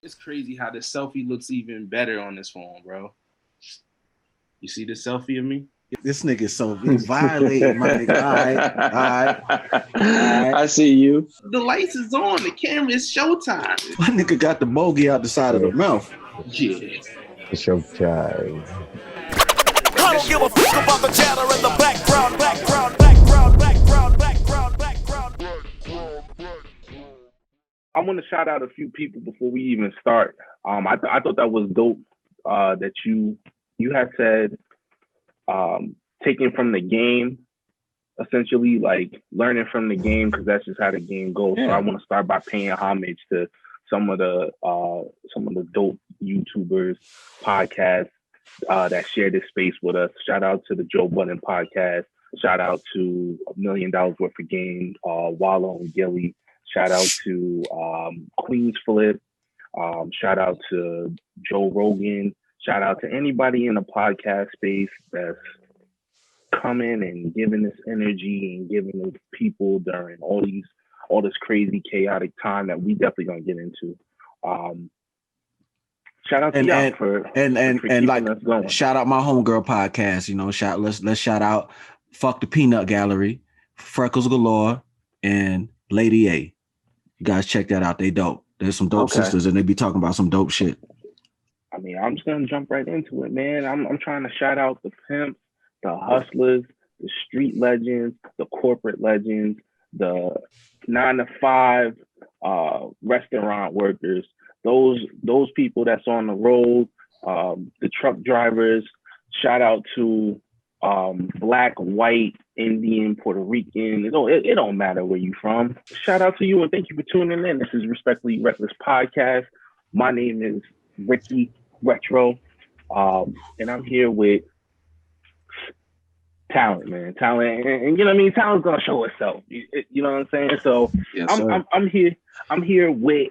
It's crazy how the selfie looks even better on this phone, bro. You see the selfie of me? This nigga so violating, my nigga. All right. I see you. The lights is on. The camera is showtime. My nigga got the bogey out the side of the mouth. Yeah. It's showtime. I don't give a fuck about the chatter in the background. I want to shout out a few people before we even start. I thought that was dope. That you had said taking from the game, essentially like learning from the game because that's just how the game goes. Yeah. So I want to start by paying homage to some of the dope YouTubers, podcasts that share this space with us. Shout out to the Joe Budden podcast. Shout out to $1 Million Worth of Game, Wallow and Gilly. Shout out to Queens Flip. Shout out to Joe Rogan. Shout out to anybody in the podcast space that's coming and giving this energy and giving the people during all this crazy chaotic time that we definitely gonna get into. Shout out to y'all for like us going. Shout out my homegirl podcast. You know, let's shout out Fuck the Peanut Gallery, Freckles Galore, and Lady A. You guys check that out. They dope. There's some dope sisters, and they be talking about some dope shit. I mean, I'm just gonna jump right into it, man. I'm trying to shout out the pimps, the hustlers, the street legends, the corporate legends, the 9-to-5 restaurant workers, those people that's on the road, the truck drivers. Shout out to Black, white, Indian, Puerto Rican. It don't matter where you from. Shout out to you and thank you for tuning in. This is Respectfully Wreckless Podcast. My name is Ricky Retro, and I'm here with talent, man. Talent, and you know what I mean. Talent's gonna show itself. You know what I'm saying? So yes, I'm here. I'm here with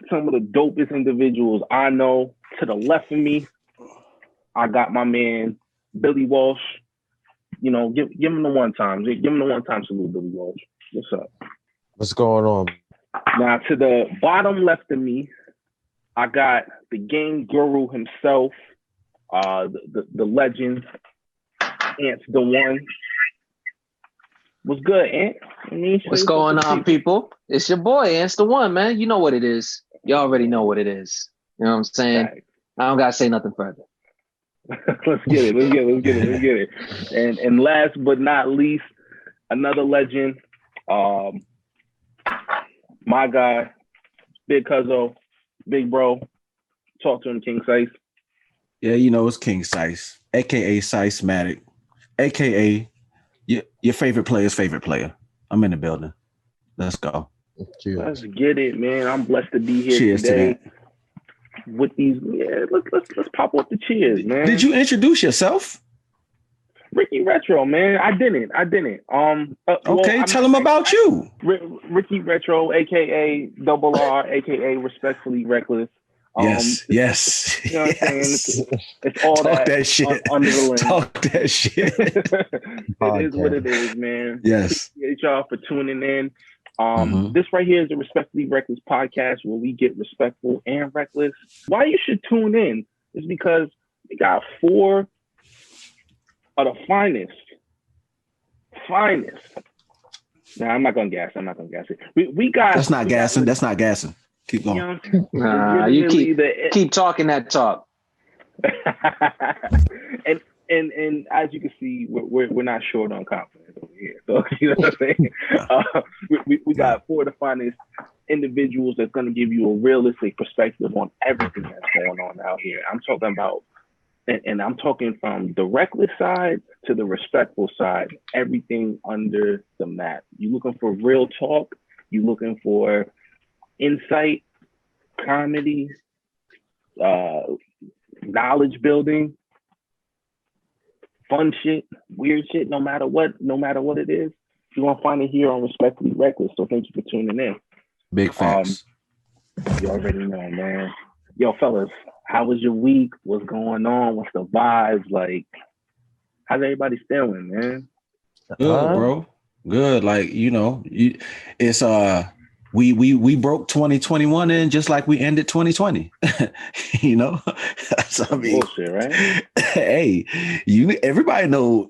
some of the dopest individuals I know. To the left of me, I got my man Billy Walsh. You know, give him the one time. Give him the one time salute, Billy Walsh. What's up? What's going on? Now to the bottom left of me, I got the game guru himself, the legend, AntsDaOne. What's good, Ant? What's going on, people? It's your boy, AntsDaOne, man. You know what it is. You already know what it is. You know what I'm saying? Right. I don't gotta say nothing further. Let's get it. And last but not least, another legend, my guy, Big Cuzzo, Big Bro. Talk to him, King Seiss. Yeah, you know it's King Seiss, aka Seissmatic, aka your favorite player's favorite player. I'm in the building. Let's go. Cheers. Let's get it, man. I'm blessed to be here cheers today. To that. With these, let's pop up the cheers, man. Did you introduce yourself? Ricky Retro, man. I didn't. Okay, tell them about you. Ricky Retro, aka Double R, aka Respectfully Wreckless. Yes. You know what I'm saying? It's all Talk that shit. Under the lens. Talk that shit. It is what it is, man. Yes. Appreciate y'all for tuning in. This right here is a Respectfully Wreckless podcast where we get respectful and reckless. Why you should tune in is because we got 4 of the finest. Nah, I'm not gonna gas it. We got. That's not gassing. Keep going. You keep talking that talk. And as you can see, we're not short on confidence over here. So you know what I'm saying? We got 4 of the finest individuals that's going to give you a realistic perspective on everything that's going on out here. I'm talking about, and I'm talking from the reckless side to the respectful side, everything under the map. You looking for real talk? You looking for insight, comedy, knowledge building? Fun shit, weird shit, no matter what it is, you're gonna find it here on Respectfully Wreckless. So thank you for tuning in. Big facts. You already know, man. Yo, fellas, how was your week? What's going on? What's the vibes? Like, how's everybody feeling, man? Good, bro. Good. Like, you know, it's we broke 2021 in just like we ended 2020. You know, so I mean, bullshit, right? Hey, everybody know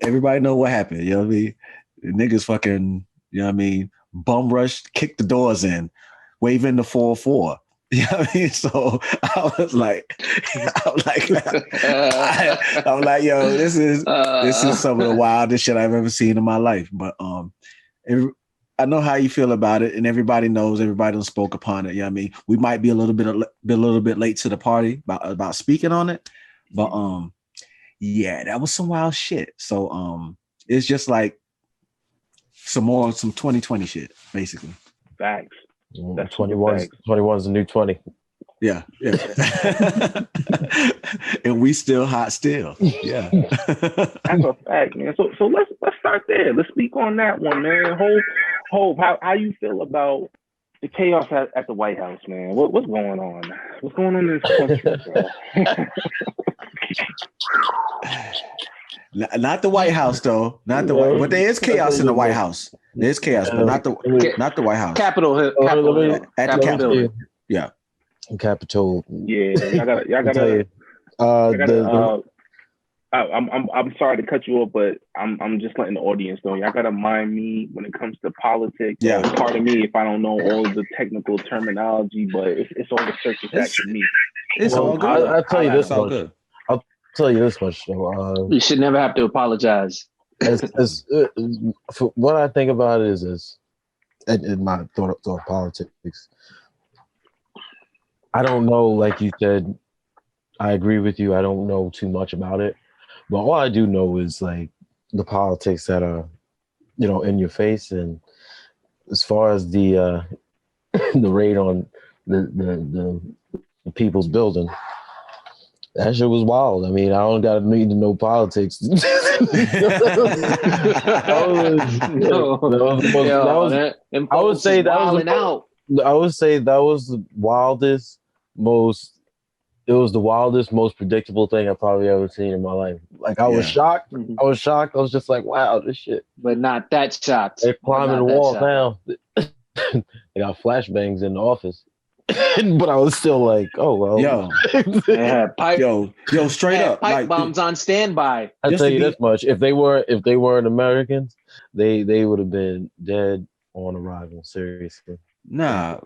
what happened. You know what I mean? The niggas fucking, you know what I mean, bum rush, kick the doors in, waving the 4-4. You know what I mean? So I was like, yo, this is some of the wildest shit I've ever seen in my life. But I know how you feel about it, and everybody knows. Everybody done spoke upon it. You know what I mean? We might be a little bit late to the party about speaking on it, but yeah, that was some wild shit. So it's just like some 2020 shit, basically. Facts. That's 21's the new 20. Yeah. And we still hot still. Yeah. That's a fact, man. So let's start there. Let's speak on that one, man. Hope, how you feel about the chaos at the White House, man? What's going on? What's going on in this country, bro? Not the White House, though. Not the White, but there is chaos in the White House. There's chaos, but not the White House. Capitol Hill. At the Capitol. Yeah. Capitol. Yeah, y'all gotta. I'm sorry to cut you off, but I'm just letting the audience know. Y'all gotta mind me when it comes to politics. Yeah. Pardon me if I don't know all the technical terminology, but it's all the circus act to me. It's all good. I'll tell you this all much. good. I'll tell you this much. So, You should never have to apologize. For what I think about it is in my thought of politics. I don't know, like you said, I agree with you. I don't know too much about it. But all I do know is like the politics that are, in your face. And as far as the the raid on the people's building, that shit was wild. I mean, I don't need to know politics. I would say that was the wildest, most predictable thing I've probably ever seen in my life. Like I was shocked. I was shocked. I was just like, wow, this shit. But not that shocked. They're climbing the wall now. They got flashbangs in the office. But I was still like, oh well. Yo, straight up. Pipe like, bombs on standby. I'll tell you this much. If they weren't Americans, they would have been dead on arrival, seriously. Nah.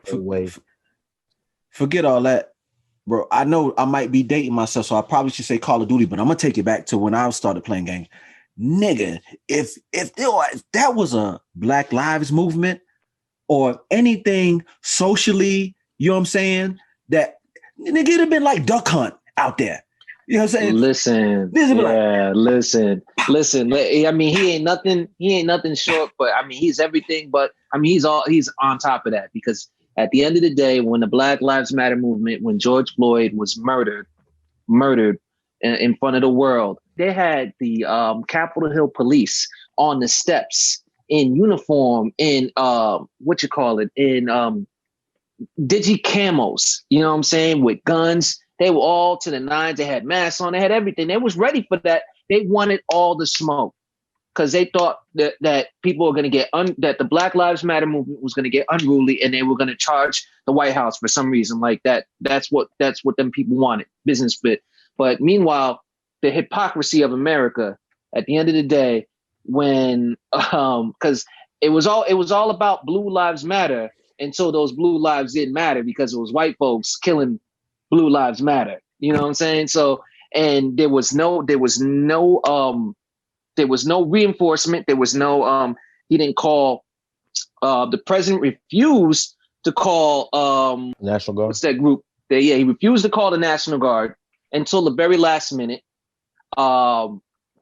Forget all that. Bro, I know I might be dating myself, so I probably should say Call of Duty, but I'm gonna take it back to when I started playing games. Nigga, if that was a Black Lives Movement or anything socially, you know what I'm saying? That nigga, it'd have been like Duck Hunt out there. You know what I'm saying? Listen. I mean, he ain't nothing short, but I mean, he's everything. But I mean, he's on top of that, because at the end of the day, when the Black Lives Matter movement, when George Floyd was murdered in front of the world, they had the Capitol Hill police on the steps in uniform, in digi camos, you know what I'm saying, with guns. They were all to the nines. They had masks on. They had everything. They was ready for that. They wanted all the smoke because they thought that people were going to get that the Black Lives Matter movement was going to get unruly, and they were going to charge the White House for some reason like that. That's what them people wanted, business fit. But meanwhile, the hypocrisy of America. At the end of the day, when because it was all about Blue Lives Matter. And so those blue lives didn't matter because it was white folks killing Blue Lives Matter. You know what I'm saying? So, and there was no reinforcement. There was no, he didn't call, the president refused to call, National Guard. What's that group? He refused to call the National Guard until the very last minute.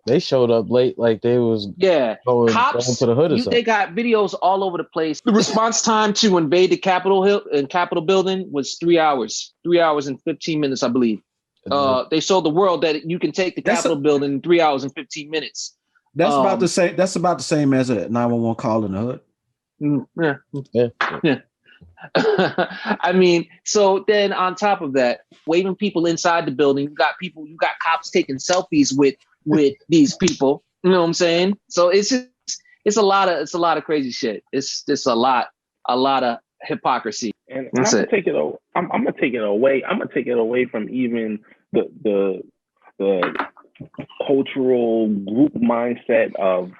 They showed up late, like they was going to the hood or something. They got videos all over the place. The response time to invade the Capitol building was 3 hours, 3 hours and 15 minutes, I believe. They showed the world that you can take the Capitol building in 3 hours and 15 minutes. That's about the same. That's about the same as a 911 call in the hood. Yeah. I mean, so then on top of that, waving people inside the building, you got cops taking selfies with these people, you know what I'm saying? So it's a lot of crazy shit. It's just a lot of hypocrisy. And That's I'm it. gonna take it. I'm gonna take it away. I'm gonna take it away from even the cultural group mindset of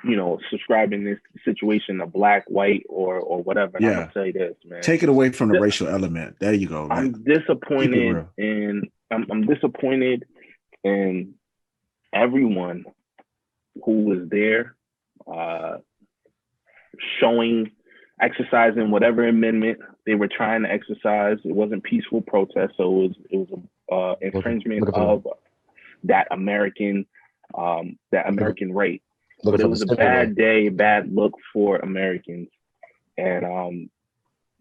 subscribing this situation to black, white, or whatever. And I'm gonna say this, man. Take it away from the racial element. There you go. I'm disappointed I'm disappointed in everyone who was there, exercising whatever amendment they were trying to exercise. It wasn't peaceful protest, so it was infringement of that American right. But it was a bad day, bad look for Americans. And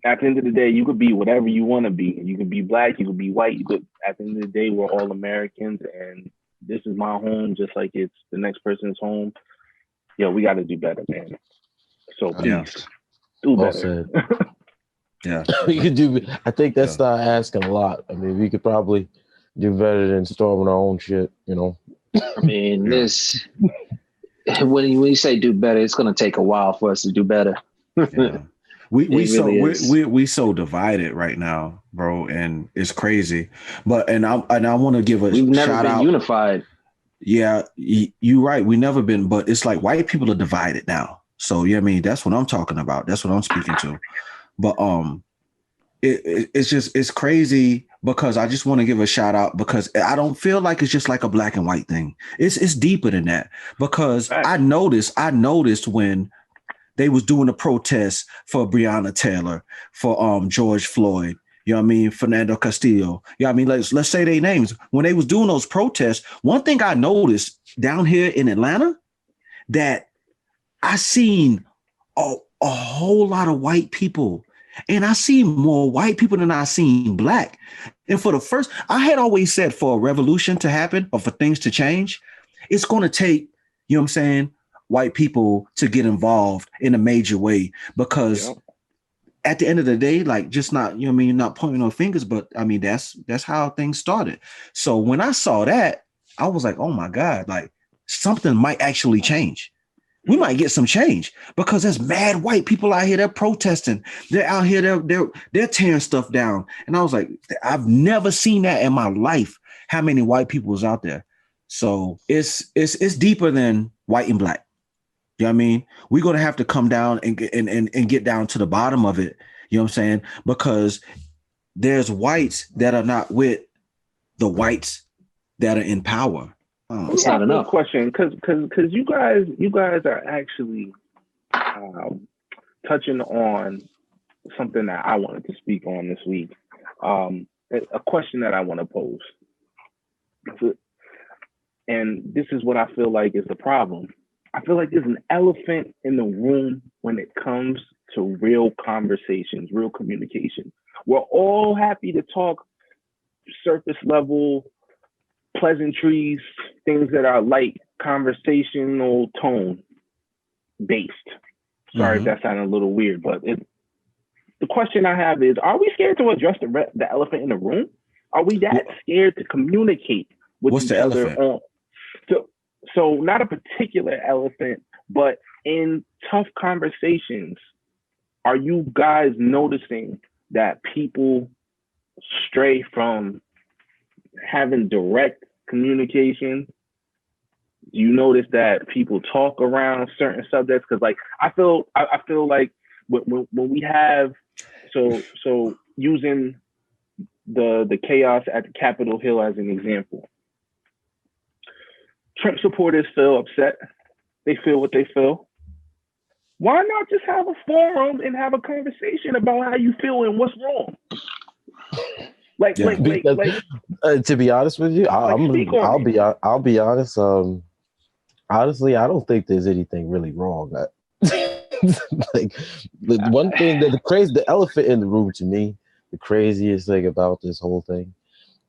at the end of the day, you could be whatever you want to be. You could be black, you could be white. At the end of the day, we're all Americans, and this is my home, just like it's the next person's home. Yo, we got to do better, man. So please do better. Yeah, we could do. I think that's not asking a lot. I mean, we could probably do better than storming our own shit. I mean, this when you say do better, it's going to take a while for us to do better. Yeah. We so divided right now, bro, and it's crazy. But I want to give We've never been unified. Yeah, you're right. We never been, but it's like white people are divided now. So I mean, that's what I'm talking about. That's what I'm speaking to. But it's crazy because I just want to give a shout out because I don't feel like it's just like a black and white thing. It's deeper than that because I noticed when they was doing a protest for Breonna Taylor, for George Floyd, you know what I mean, Fernando Castillo. You know what I mean? Let's say their names. When they was doing those protests, one thing I noticed down here in Atlanta that I seen a whole lot of white people. And I see more white people than I seen black. And I had always said for a revolution to happen or for things to change, it's going to take, you know what I'm saying, white people to get involved in a major way because at the end of the day, like just not, you know what I mean, not pointing no fingers, but I mean, that's how things started. So when I saw that, I was like, oh my God, like something might actually change. We might get some change because there's mad white people out here. They're protesting. They're out here. They're tearing stuff down. And I was like, I've never seen that in my life. How many white people was out there? So it's deeper than white and black. You know what I mean? We're going to have to come down and get down to the bottom of it. You know what I'm saying? Because there's whites that are not with the whites that are in power. It's not enough. Question, because you guys are actually touching on something that I wanted to speak on this week. A question that I want to pose, and this is what I feel like is the problem. I feel like there's an elephant in the room when it comes to real conversations, real communication. We're all happy to talk surface level pleasantries, things that are light, conversational tone based. Sorry if that sounded a little weird, but the question I have is, are we scared to address the elephant in the room? Are we that scared to communicate with each other? So not a particular elephant, but in tough conversations, are you guys noticing that people stray from having direct communication? Do you notice that people talk around certain subjects? Because like I feel like when we have so using the chaos at the Capitol Hill as an example, Trump supporters feel upset. They feel what they feel. Why not just have a forum and have a conversation about how you feel and what's wrong? To be honest with you, I'll be honest. Honestly, I don't think there's anything really wrong. Like the one thing that the elephant in the room to me, the craziest thing about this whole thing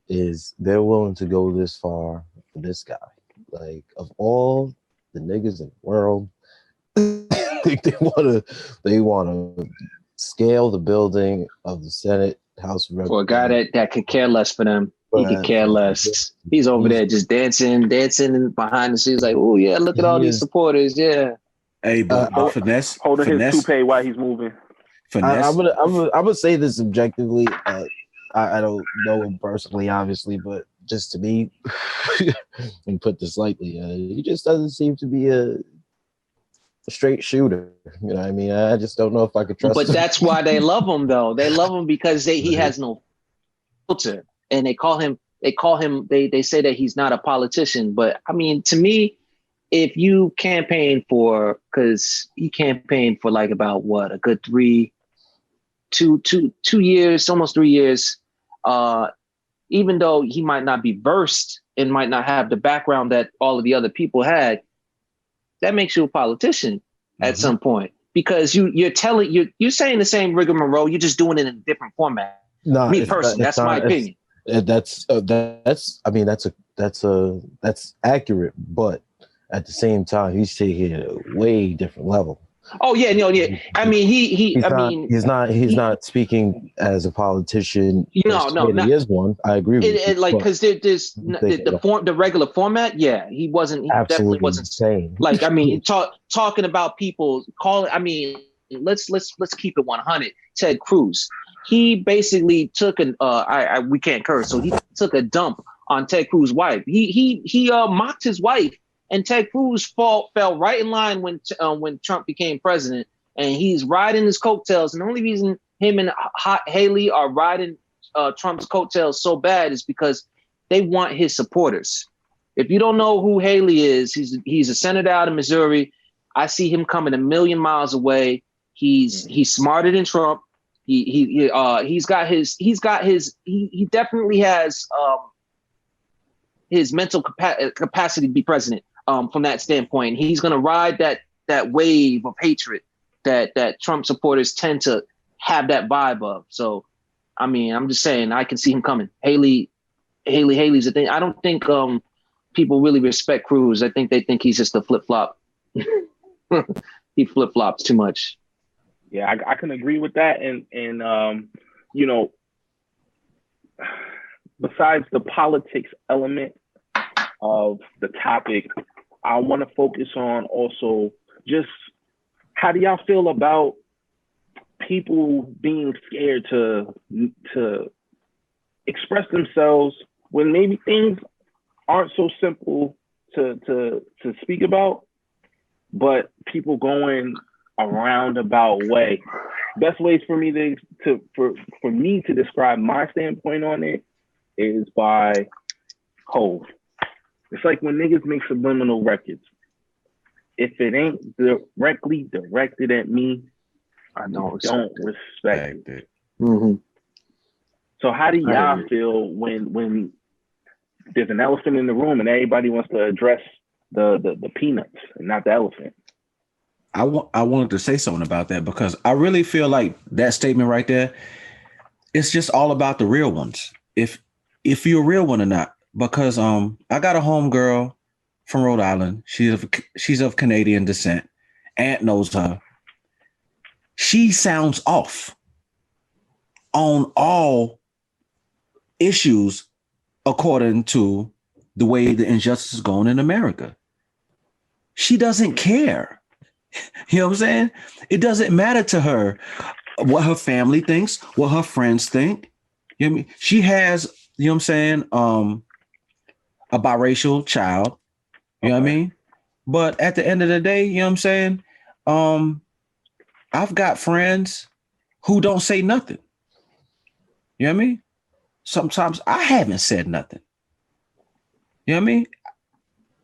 is they're willing to go this far for this guy. Like of all the niggas in the world, they wanna scale the building of the Senate House of Representatives. For a guy that could care less for them. He could care less. He's over there just dancing behind the scenes like, oh yeah, look at all these supporters. Yeah. Hey, but finesse holding his toupee while he's moving. finesse. I would say this objectively. I don't know him personally, obviously, but just to me, and put this lightly, he just doesn't seem to be a straight shooter. You know what I mean? I just don't know if I could trust him. But that's why they love him, though. They love him because he has no filter, and they say that he's not a politician. But I mean, to me, if you campaign for, because he campaigned for like about what, a good 2 years, almost 3 years, even though he might not be versed and might not have the background that all of the other people had, that makes you a politician at some point, because you're saying the same rigmarole, you're just doing it in a different format. No, me personally, that's my opinion. That's accurate, but at the same time, he's taking it a way different level. Oh yeah, no, yeah. I mean, he's not speaking as a politician. No, he is one. I agree with you. Like, because there's the regular format. Yeah, he definitely wasn't insane. Like, I mean, talking about people calling. I mean, let's keep it 100. Ted Cruz. He basically took we can't curse, so he took a dump on Ted Cruz's wife. He mocked his wife. And Ted Cruz fell right in line when Trump became president, and he's riding his coattails. And the only reason him and Haley are riding Trump's coattails so bad is because they want his supporters. If you don't know who Haley is, he's a senator out of Missouri. I see him coming a million miles away. He's smarter than Trump. He definitely has his mental capacity to be president. From that standpoint, he's going to ride that wave of hatred that Trump supporters tend to have that vibe of. So, I mean, I'm just saying, I can see him coming. Haley's a thing. I don't think people really respect Cruz. I think they think he's just a flip-flop. He flip-flops too much. Yeah, I can agree with that. And you know, besides the politics element of the topic, I want to focus on also just how do y'all feel about people being scared to express themselves when maybe things aren't so simple to speak about, but people going a roundabout way. Best ways for me for me to describe my standpoint on it is by Hove. It's like when niggas make subliminal records. If it ain't directly directed at me, I don't respect it. Mm-hmm. So how do y'all feel when there's an elephant in the room and everybody wants to address the peanuts and not the elephant? I wanted to say something about that because I really feel like that statement right there, it's just all about the real ones. If you're a real one or not. Because I got a homegirl from Rhode Island. She's of Canadian descent. Aunt knows her. She sounds off on all issues according to the way the injustice is going in America. She doesn't care. You know what I'm saying? It doesn't matter to her what her family thinks, what her friends think. You know what I mean? She has, you know what I'm saying, a biracial child, you know what I mean? But at the end of the day, you know what I'm saying? I've got friends who don't say nothing. You know what I mean? Sometimes I haven't said nothing. You know what I mean?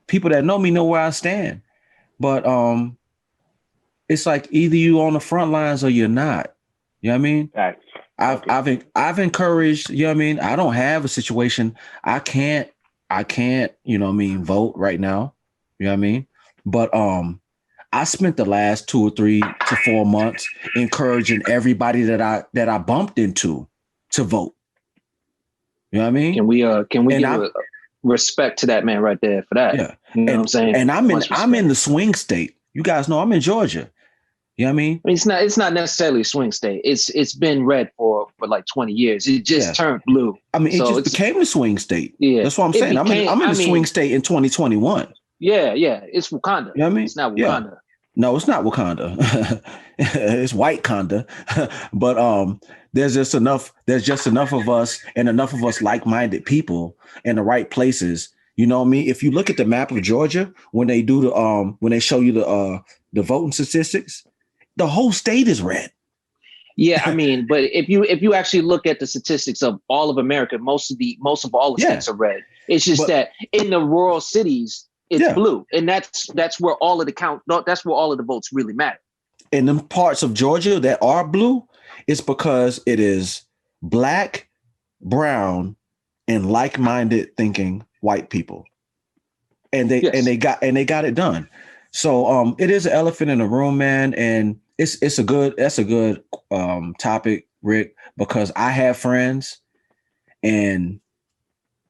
People that know me know where I stand. But it's like either you on the front lines or you're not. You know what I mean? Facts. I've encouraged, you know what I mean? I don't have a situation. I can't, you know what I mean, vote right now. You know what I mean? But I spent the last 2 or 3 to 4 months encouraging everybody that I bumped into to vote. You know what I mean? Can we give respect to that man right there for that? Yeah. You know what I'm saying? And I'm in the swing state. You guys know I'm in Georgia. You know what I mean? It's not necessarily a swing state. It's been red for like 20 years. It just turned blue. I mean, it just became the swing state. Yeah. That's what I'm saying. I'm in the swing state in 2021. Yeah. It's Wakanda. You know what I mean? It's not Wakanda. Yeah. No, it's not Wakanda. It's white Conda. But there's just enough of us and enough of us like-minded people in the right places. You know what I mean? If you look at the map of Georgia, when they do when they show you the voting statistics, the whole state is red. Yeah, I mean, but if you actually look at the statistics of all of America, most of all the states are red. It's just that in the rural cities, it's blue, and that's where all of the votes really matter. In them parts of Georgia that are blue, it's because it is black, brown, and like-minded thinking white people, and they got it done. So it is an elephant in the room, man, and that's a good topic, Rick, because I have friends, and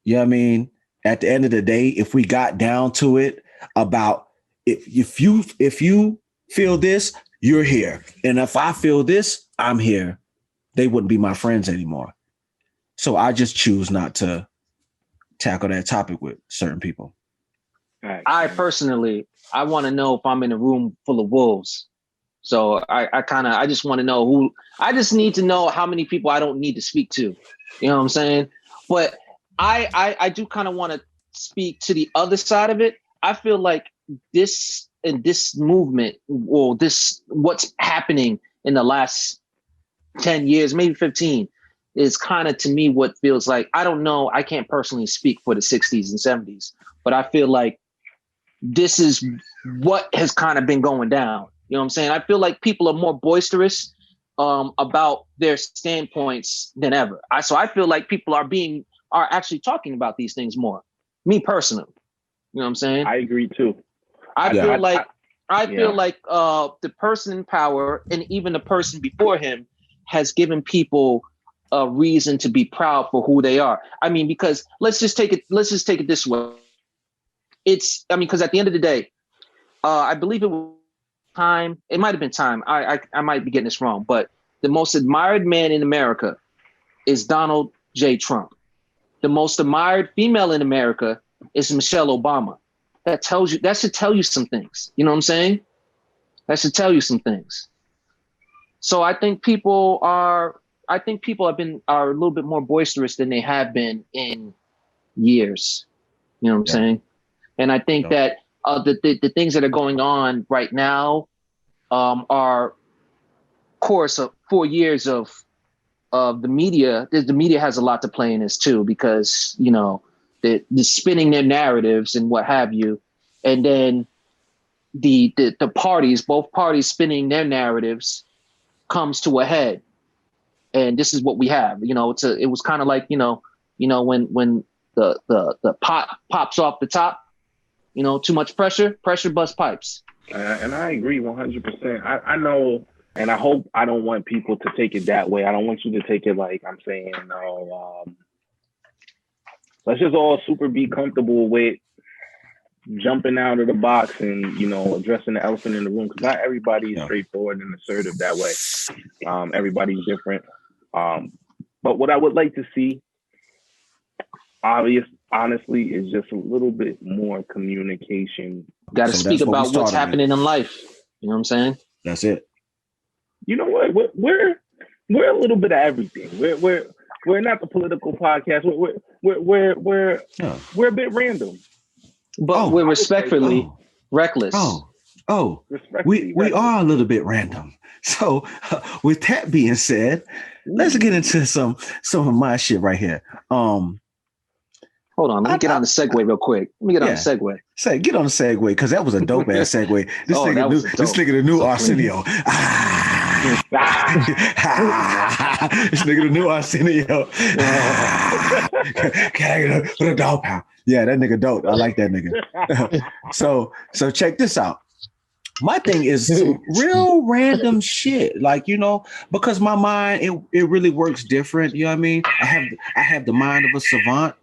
you know what I mean. At the end of the day, if we got down to it about if you feel this, you're here. And if I feel this, I'm here. They wouldn't be my friends anymore. So I just choose not to tackle that topic with certain people. I personally, I want to know if I'm in a room full of wolves. So I just want to know I just need to know how many people I don't need to speak to. You know what I'm saying? But I do kind of want to speak to the other side of it. I feel like this movement, or what's happening in the last 10 years, maybe 15, is kind of, to me, what feels like, I don't know, I can't personally speak for the 60s and 70s, but I feel like this is what has kind of been going down. You know what I'm saying? I feel like people are more boisterous about their standpoints than ever. So I feel like people are actually talking about these things more. Me personally. You know what I'm saying? I agree too. I feel like the person in power, and even the person before him, has given people a reason to be proud for who they are. I mean, because let's just take it this way. Because at the end of the day, I believe it was Time. It might have been Time. I might be getting this wrong, but the most admired man in America is Donald J. Trump. The most admired female in America is Michelle Obama. That should tell you some things. You know what I'm saying? That should tell you some things. So I think people are a little bit more boisterous than they have been in years. You know what I'm saying? And I think that the things that are going on right now are course of 4 years of the media. The media has a lot to play in this too, because, you know, the spinning their narratives and what have you. And then the parties, both parties spinning their narratives, comes to a head. And this is what we have. You know, it was kind of like, you know, when the pot pops off the top, you know, too much pressure busts pipes. And I agree 100%. I know, and I hope I don't want people to take it that way. I don't want you to take it like I'm saying, let's just all super be comfortable with jumping out of the box and, you know, addressing the elephant in the room, because not everybody is straightforward and assertive that way. Everybody's different. But what I would like to see, honestly, is just a little bit more communication. Got to speak about what's happening in life. You know what I'm saying? That's it. You know what? We're a little bit of everything. We're not the political podcast. We're a bit random. But we're respectfully reckless. We are a little bit random. So with that being said, let's get into some of my shit right here. Hold on, let me get on the segue real quick. Let me get on the segue. Get on the segue, because that was a dope ass segue. This nigga the new Arsenio. This nigga the new Arsenio. Put a dog pound. Yeah, that nigga dope. I like that nigga. So check this out. My thing is real random shit, like, you know, because my mind, it really works different. You know what I mean? I have the mind of a savant.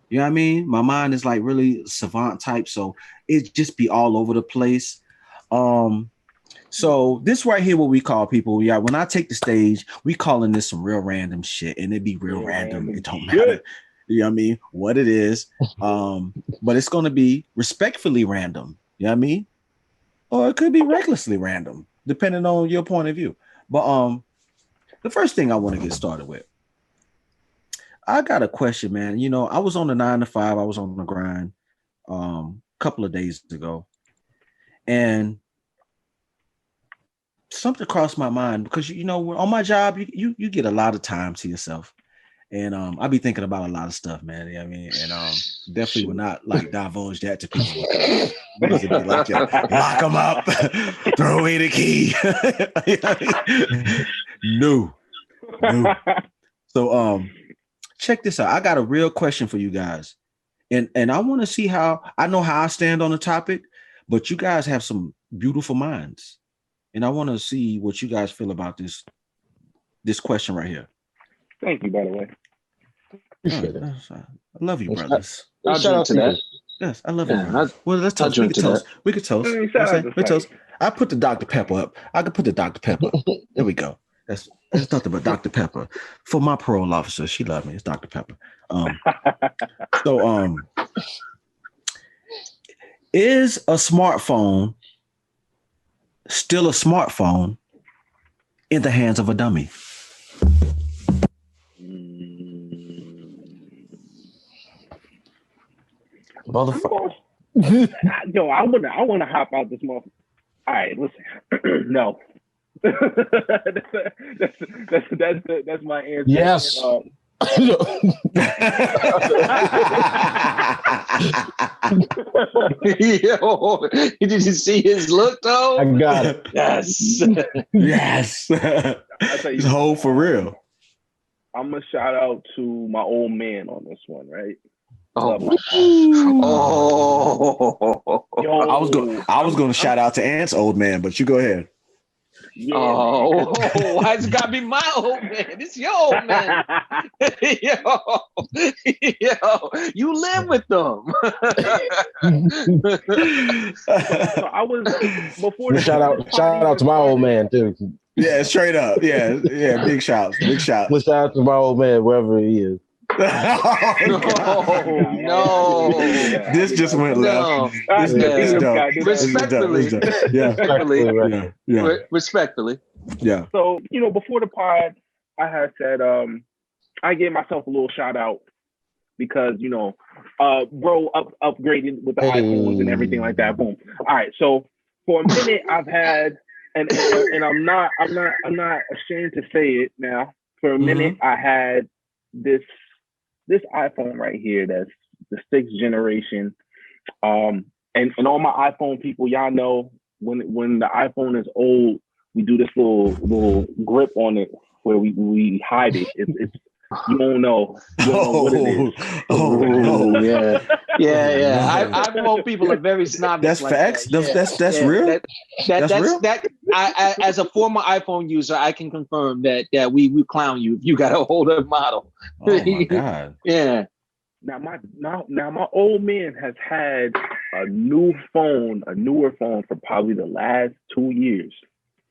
You know what I mean? My mind is like really savant type, so it just be all over the place. So this right here, what we call people, when I take the stage, we calling this some real random shit, and it be real random. It don't matter. You know what I mean? What it is. But it's gonna be respectfully random. You know what I mean? or it could be recklessly random, depending on your point of view. But the first thing I want to get started with, I got a question, man. You know, I was on the 9 to 5, I was on the grind a couple of days ago, and something crossed my mind because you know, on my job, you get a lot of time to yourself. And I be thinking about a lot of stuff, man. You know what I mean? And definitely would not like divulge that to people. Because it'd be like, lock them up, throw away the key. No. So check this out. I got a real question for you guys. And I want to see how I know how I stand on the topic, but you guys have some beautiful minds. And I want to see what you guys feel about this question right here. Thank you, by the way. I love you, brothers. I'll drink to that. Yes, I love you. Well, let's toast. We could toast. We could toast. We toast. I put the Dr. Pepper up. I could put the Dr. Pepper. There we go. That's nothing but Dr. Pepper. For my parole officer, she loved me. It's Dr. Pepper. So is a smartphone still a smartphone in the hands of a dummy? Motherfucker. Yo, I wanna hop out this motherfucker. All right, listen. No. that's my answer. Yes. Yo, did you see his look though? I got it. Yes. Yes. He's whole for real. I'm gonna shout out to my old man on this one, right? Oh. Yo, I was gonna shout out to Ant's old man, but you go ahead. Yeah, why it's gotta be my old man? It's your old man. yo, you live with them. So I was before the shout out to my old man too. Yeah, straight up. Yeah, big shouts. Shout out to my old man, wherever he is. No. This just went left. Respectfully. Yeah. Respectfully. Yeah. So, before the pod, I had said I gave myself a little shout out because, bro upgraded with the iPhones and everything like that. Boom. All right. So for a minute I've had and I'm not ashamed to say it now. For a minute I had this iPhone right here that's the 6th generation. And all my iPhone people, y'all know when the iPhone is old, we do this little grip on it where we hide it. It's you don't know what it is. Yeah. iPhone people are very snobbish. That's like facts. That. That's real. That's real. I, as a former iPhone user, I can confirm that we clown you if you got a older model. Oh my god. Yeah. Now my old man has had a newer phone for probably the last 2 years.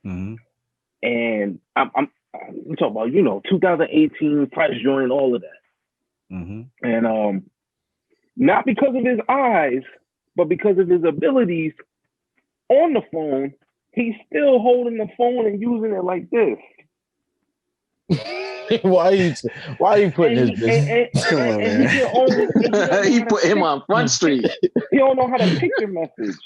Mm-hmm. And I'm talking about 2018 price joint, all of that. Mm-hmm. And not because of his eyes, but because of his abilities on the phone, he's still holding the phone and using it like this. Why are you putting his business? Come on, man. He put him on Front Street. He don't know how to pick your message.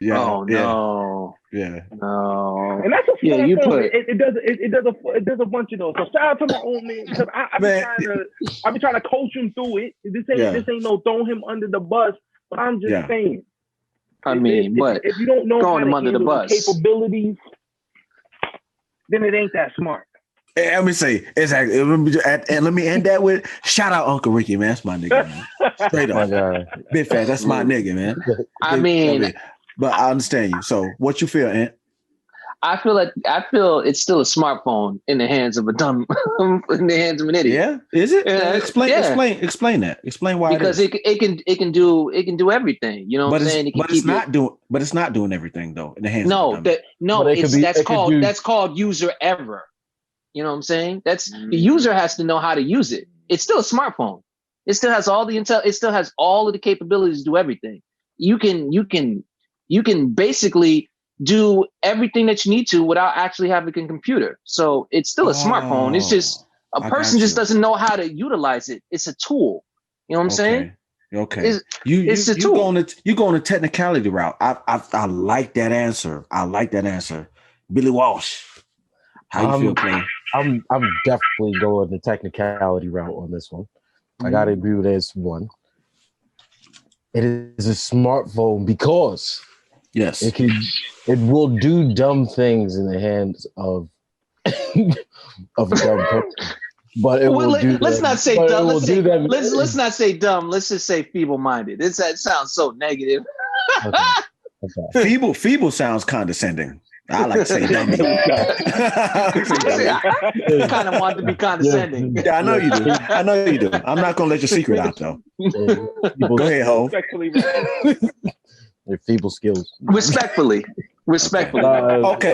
Yeah. Oh no. Yeah. No. And that's a yeah. You phone. put It does a bunch of those. So shout out to my old man because I've been trying to coach him through it. This ain't no throwing him under the bus. But I'm just saying. I mean, but if you don't know throwing him how to under the bus capabilities, then it ain't that smart. Hey, let me say exactly. And let me end that with shout out Uncle Ricky, man. That's my nigga, man. Straight up, big fat. That's my nigga, man. I mean, but I understand you. So, what you feel, Ant? I feel it's still a smartphone in the hands of a dumb, in the hands of an idiot. Yeah, is it? Explain that. Explain why. Because it can do everything. You know what I'm saying? It's not doing everything though in the hands. That's called user error. You know what I'm saying? The user has to know how to use it. It's still a smartphone. It still has all the intel. It still has all of the capabilities to do everything. You can You can basically do everything that you need to without actually having a computer. So it's still a smartphone. It's just a person just doesn't know how to utilize it. It's a tool. You know what I'm saying? Okay. It's a tool. You going the technicality route. I like that answer. Billy Walsh. How you feel, Clay? I'm definitely going the technicality route on this one. I gotta agree with this one. It is a smartphone because it will do dumb things in the hands of of a dumb person. But it will do. Let's not say dumb. Let's not say dumb. Let's just say feeble-minded. That sounds so negative. Okay. Feeble sounds condescending. I like to say dummy. I kind of want to be condescending. Yeah, I know you do. I'm not gonna let your secret out though. Go ahead, Ho. Your feeble skills. Respectfully. Okay.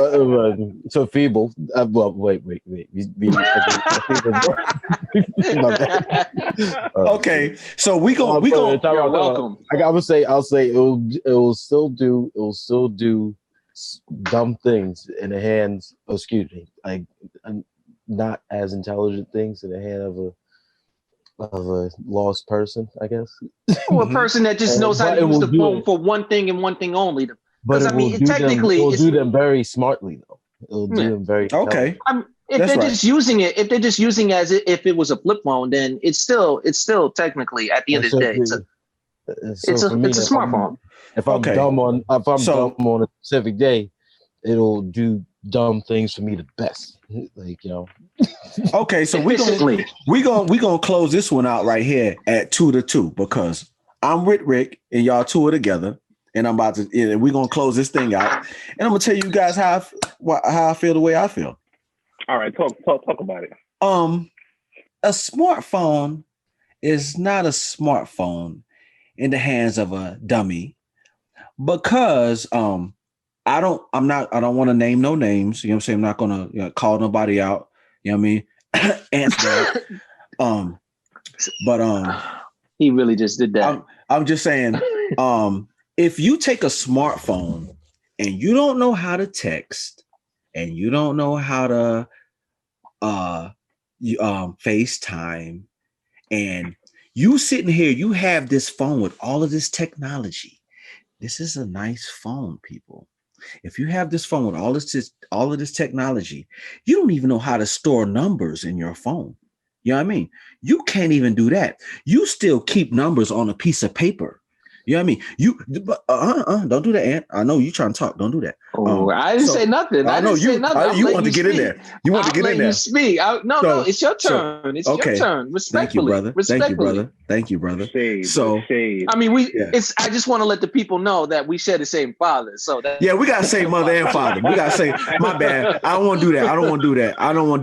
So feeble. Well, wait. Okay. So we go. You're welcome. I'll say it will still do dumb things in the hands. Excuse me. Like not as intelligent things in the hand of a lost person, I guess. Or a person that just knows how to use the phone for one thing and one thing only. But it will do them very smartly, though. It'll do them very okay. If they're just using it as if it was a flip phone, then it's still technically at the end of the day, it's a smartphone. If I'm dumb on a specific day, it'll do dumb things for me the best. Like, you know. Okay, so we gonna close this one out right here at 2-2 because I'm with Rick and y'all two are together. And I'm about to, we're going to close this thing out. And I'm going to tell you guys how I feel the way I feel. All right, talk about it. A smartphone is not a smartphone in the hands of a dummy because I don't want to name no names. You know what I'm saying? I'm not going to call nobody out. You know what I mean? Answer that. But he really just did that. I'm just saying, if you take a smartphone and you don't know how to text and you don't know how to FaceTime and you sitting here, you have this phone with all of this technology. This is a nice phone, people. If you have this phone with all of this technology, you don't even know how to store numbers in your phone. You know what I mean? You can't even do that. You still keep numbers on a piece of paper. You know what I mean? Don't do that, Ant. I know you trying to talk. Don't do that. I didn't say nothing. I know you want to get in there. You want to get in there. You speak. No, it's your turn. It's your turn. Respectfully. Thank you, brother. Shade, so, shade. I mean, I just want to let the people know that we share the same father. So we gotta say mother and father. We gotta say, my bad. I don't want to do that. I don't want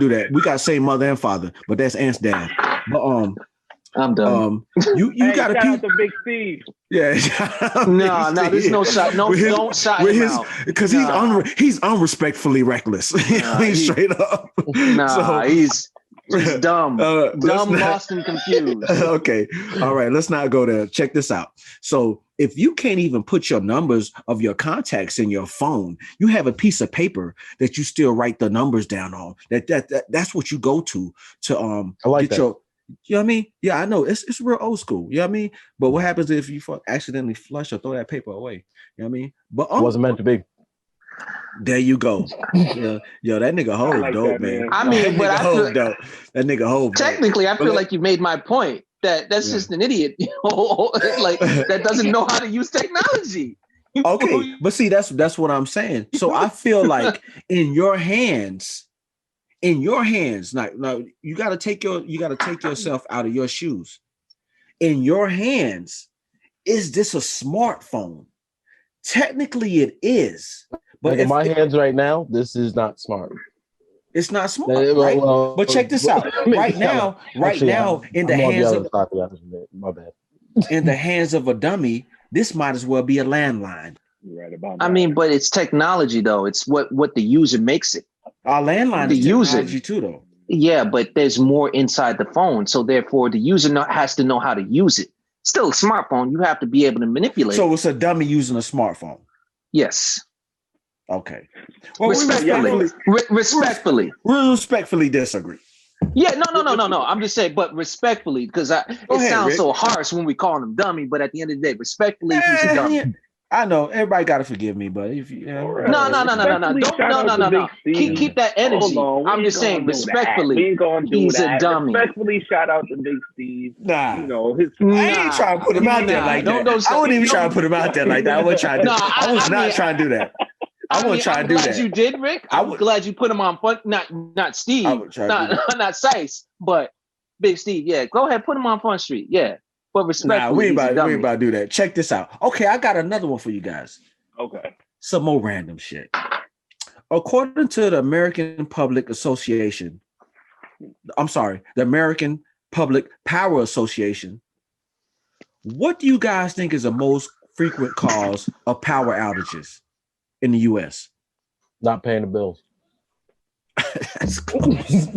to do that. We gotta say mother and father, but that's Ant's dad. But I'm done. You got shout out to Big Steve. Yeah. No, there's no shot. No, don't shot him out. Because he's unrespectfully reckless. He's straight up. He's just dumb. Lost and confused. Okay. All right. Let's not go there. Check this out. So if you can't even put your numbers of your contacts in your phone, you have a piece of paper that you still write the numbers down on. That's what you go to I like get that. You know what I mean? Yeah, I know. It's real old school. You know what I mean? But what happens if you accidentally flush or throw that paper away? You know what I mean? But it wasn't meant to be. There you go. Yo, that nigga hold dope, man. I mean, but that nigga hold. Technically, I feel like you made my point. That's just an idiot, like that doesn't know how to use technology. Okay, but see, that's what I'm saying. So I feel like in your hands. Now you got to take yourself out of your shoes. In your hands, is this a smartphone? Technically, it is. But in my hands right now, this is not smart. It's not smart, right? But check this out. Right now, in the hands of my bad. In the hands of a dummy, this might as well be a landline. You're right about that. I mean, but it's technology, though. It's what the user makes it. Our landline is technology too, though. Yeah, but there's more inside the phone, so therefore the user has to know how to use it. Still a smartphone, you have to be able to manipulate. So it's a dummy using a smartphone. Yes. Okay. Well, Respectfully. We respectfully disagree. Yeah, no. I'm just saying, but respectfully, because it sounds Rick. so harsh when we call him dummy, but at the end of the day, respectfully, he's a dummy. Yeah. I know everybody got to forgive me, but if you No. Keep that energy. I'm just saying, respectfully, he's a dummy. Respectfully, shout out to Big Steve. Nah, you know his. I ain't trying to put him out there like that. I wouldn't even try to put him out there like that. I wasn't trying to. I was not trying to do that. I wasn't trying to do that. I'm glad you did, Rick. I'm glad you put him on front. Not Steve, not Seiss, but Big Steve. Yeah, go ahead, put him on Front Street. Yeah, but respectfully, we ain't about to do that. Check this out. Okay, I got another one for you guys. Okay, some more random shit. According to the American Public Association, the American Public Power Association, what do you guys think is the most frequent cause of power outages in the U.S.? Not paying the bills. That's close.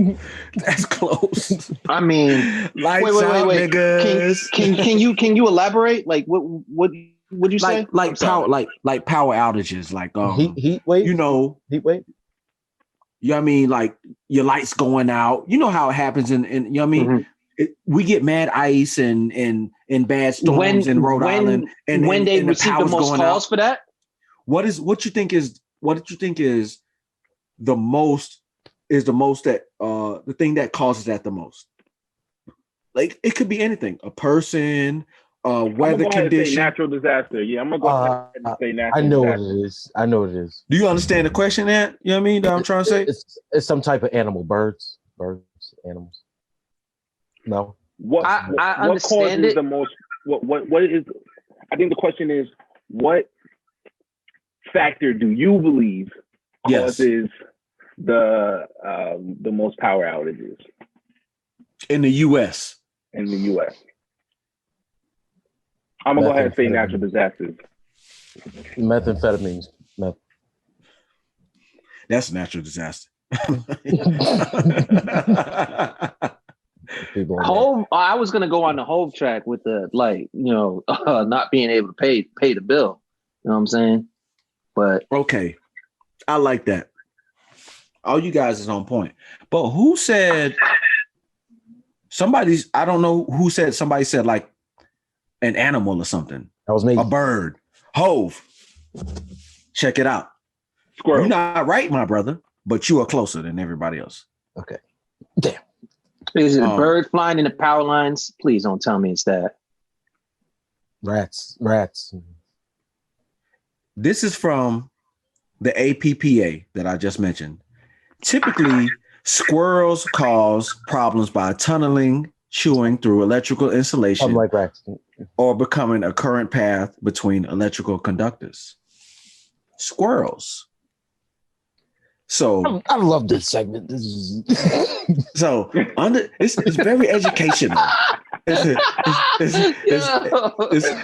That's close. I mean, lights out, niggas. Can you elaborate? Like what you say? Like power outages, like heat wave. You know, heat wave. You know what I mean? Like your lights going out. You know how it happens in you know what I mean? Mm-hmm. We get mad ice and bad storms in Rhode Island, and when they receive the most calls for that. What you think is the most that the thing that causes that the most? Like it could be anything, a person, weather condition, natural disaster. Yeah, I'm gonna go ahead and say natural. I know disaster. I know what it is. Do you understand the question, Ant? You know what I mean? That I'm trying to say. It's some type of animal, birds, animals. No. What causes the most? What is? I think the question is, what factor do you believe causes the most power outages in the U.S.? In the U.S. I'm gonna go ahead and say natural disasters. Methamphetamines. That's a natural disaster. Hove. I was gonna go on the Hove track with the not being able to pay the bill. You know what I'm saying? But okay, I like that. All you guys is on point. But who said somebody's? I don't know who said. Somebody said like an animal or something. That was me. A bird. Hove. Check it out. Squirrel. You're not right, my brother, but you are closer than everybody else. Okay. Damn. Is it a bird flying in the power lines? Please don't tell me it's that. Rats. This is from the APPA that I just mentioned. Typically, squirrels cause problems by tunneling, chewing through electrical insulation, like rats, or becoming a current path between electrical conductors. Squirrels. So I love this segment. This is so it's very educational.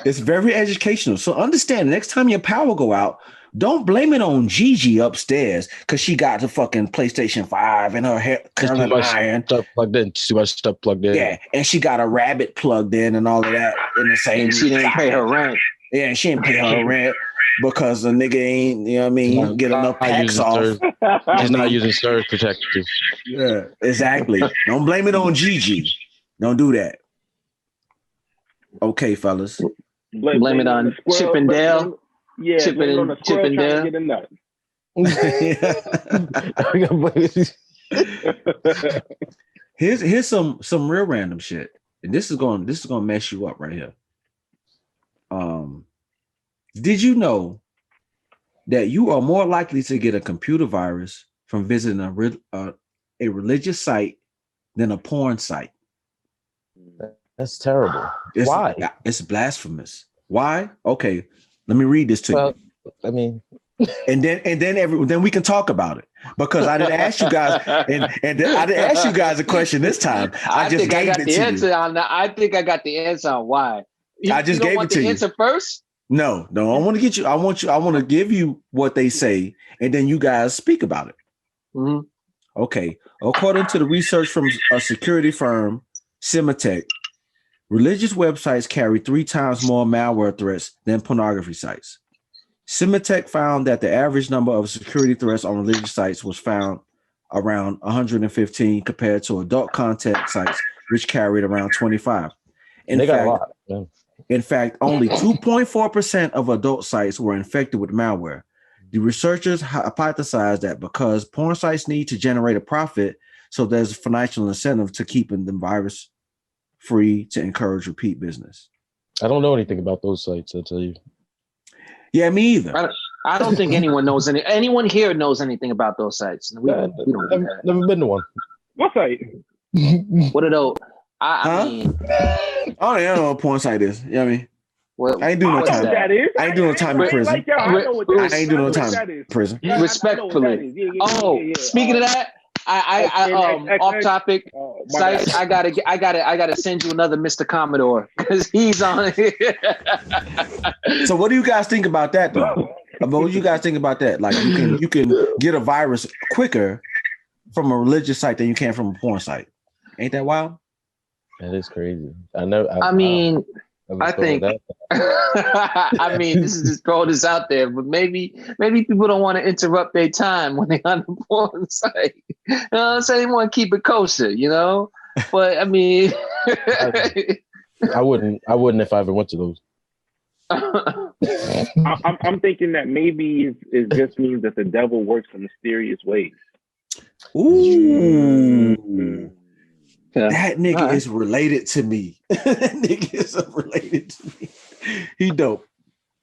It's very educational. So understand, next time your power go out, don't blame it on Gigi upstairs because she got the fucking PlayStation 5 and her hair curling iron. Stuff plugged in. Too much stuff plugged in. Yeah, and she got a rabbit plugged in and all of that in the same. And she didn't pay her rent. Yeah, and she didn't pay her rent because the nigga ain't, you know what I mean, get enough packs off. He's not using surge protectors. Yeah, exactly. Don't blame it on Gigi. Don't do that. Okay, fellas. Blame it on Chip and Dale. Yeah, Chip and Dale. Here's some real random shit. And this is gonna mess you up right here. Did you know that you are more likely to get a computer virus from visiting a religious site than a porn site? That's terrible. Why? It's blasphemous. Why? Okay, let me read this to you. I mean, and then we can talk about it because I didn't ask you guys, and I didn't ask you guys a question this time. I just gave it to you. I think I got the answer on why. I just gave it to you. Answer first? No. I want to get you. I want to give you what they say, and then you guys speak about it. Mm-hmm. Okay. According to the research from a security firm, Symantec, religious websites carry 3 times more malware threats than pornography sites. Symantec found that the average number of security threats on religious sites was found around 115 compared to adult content sites, which carried around 25. They got a lot. Yeah. In fact, only 2.4% of adult sites were infected with malware. The researchers hypothesized that because porn sites need to generate a profit, so there's a financial incentive to keeping them virus free to encourage repeat business. I don't know anything about those sites, I'll tell you. Yeah, me either. I don't think anyone knows anyone here knows anything about those sites. We don't never been to one. What site? What are those? I mean, oh, yeah, I know what porn site is. You know what I mean? What, I ain't doing no time. I ain't doing no time in prison. I ain't doing no time in prison. Respectfully. Speaking of that, I off topic. Seiss, I gotta send you another Mr. Commodore because he's on it. So what do you guys think about that though? What do you guys think about that? Like you can get a virus quicker from a religious site than you can from a porn site. Ain't that wild? That is crazy. I know. I think I mean, this is just throwing this out there, but maybe people don't want to interrupt their time when they're on the porn site. You know what I'm saying? They want to keep it kosher, you know? But I mean I wouldn't if I ever went to those. I'm thinking that maybe it just means that the devil works in mysterious ways. Ooh. Yeah. That nigga is related to me. That nigga is related to me. He dope.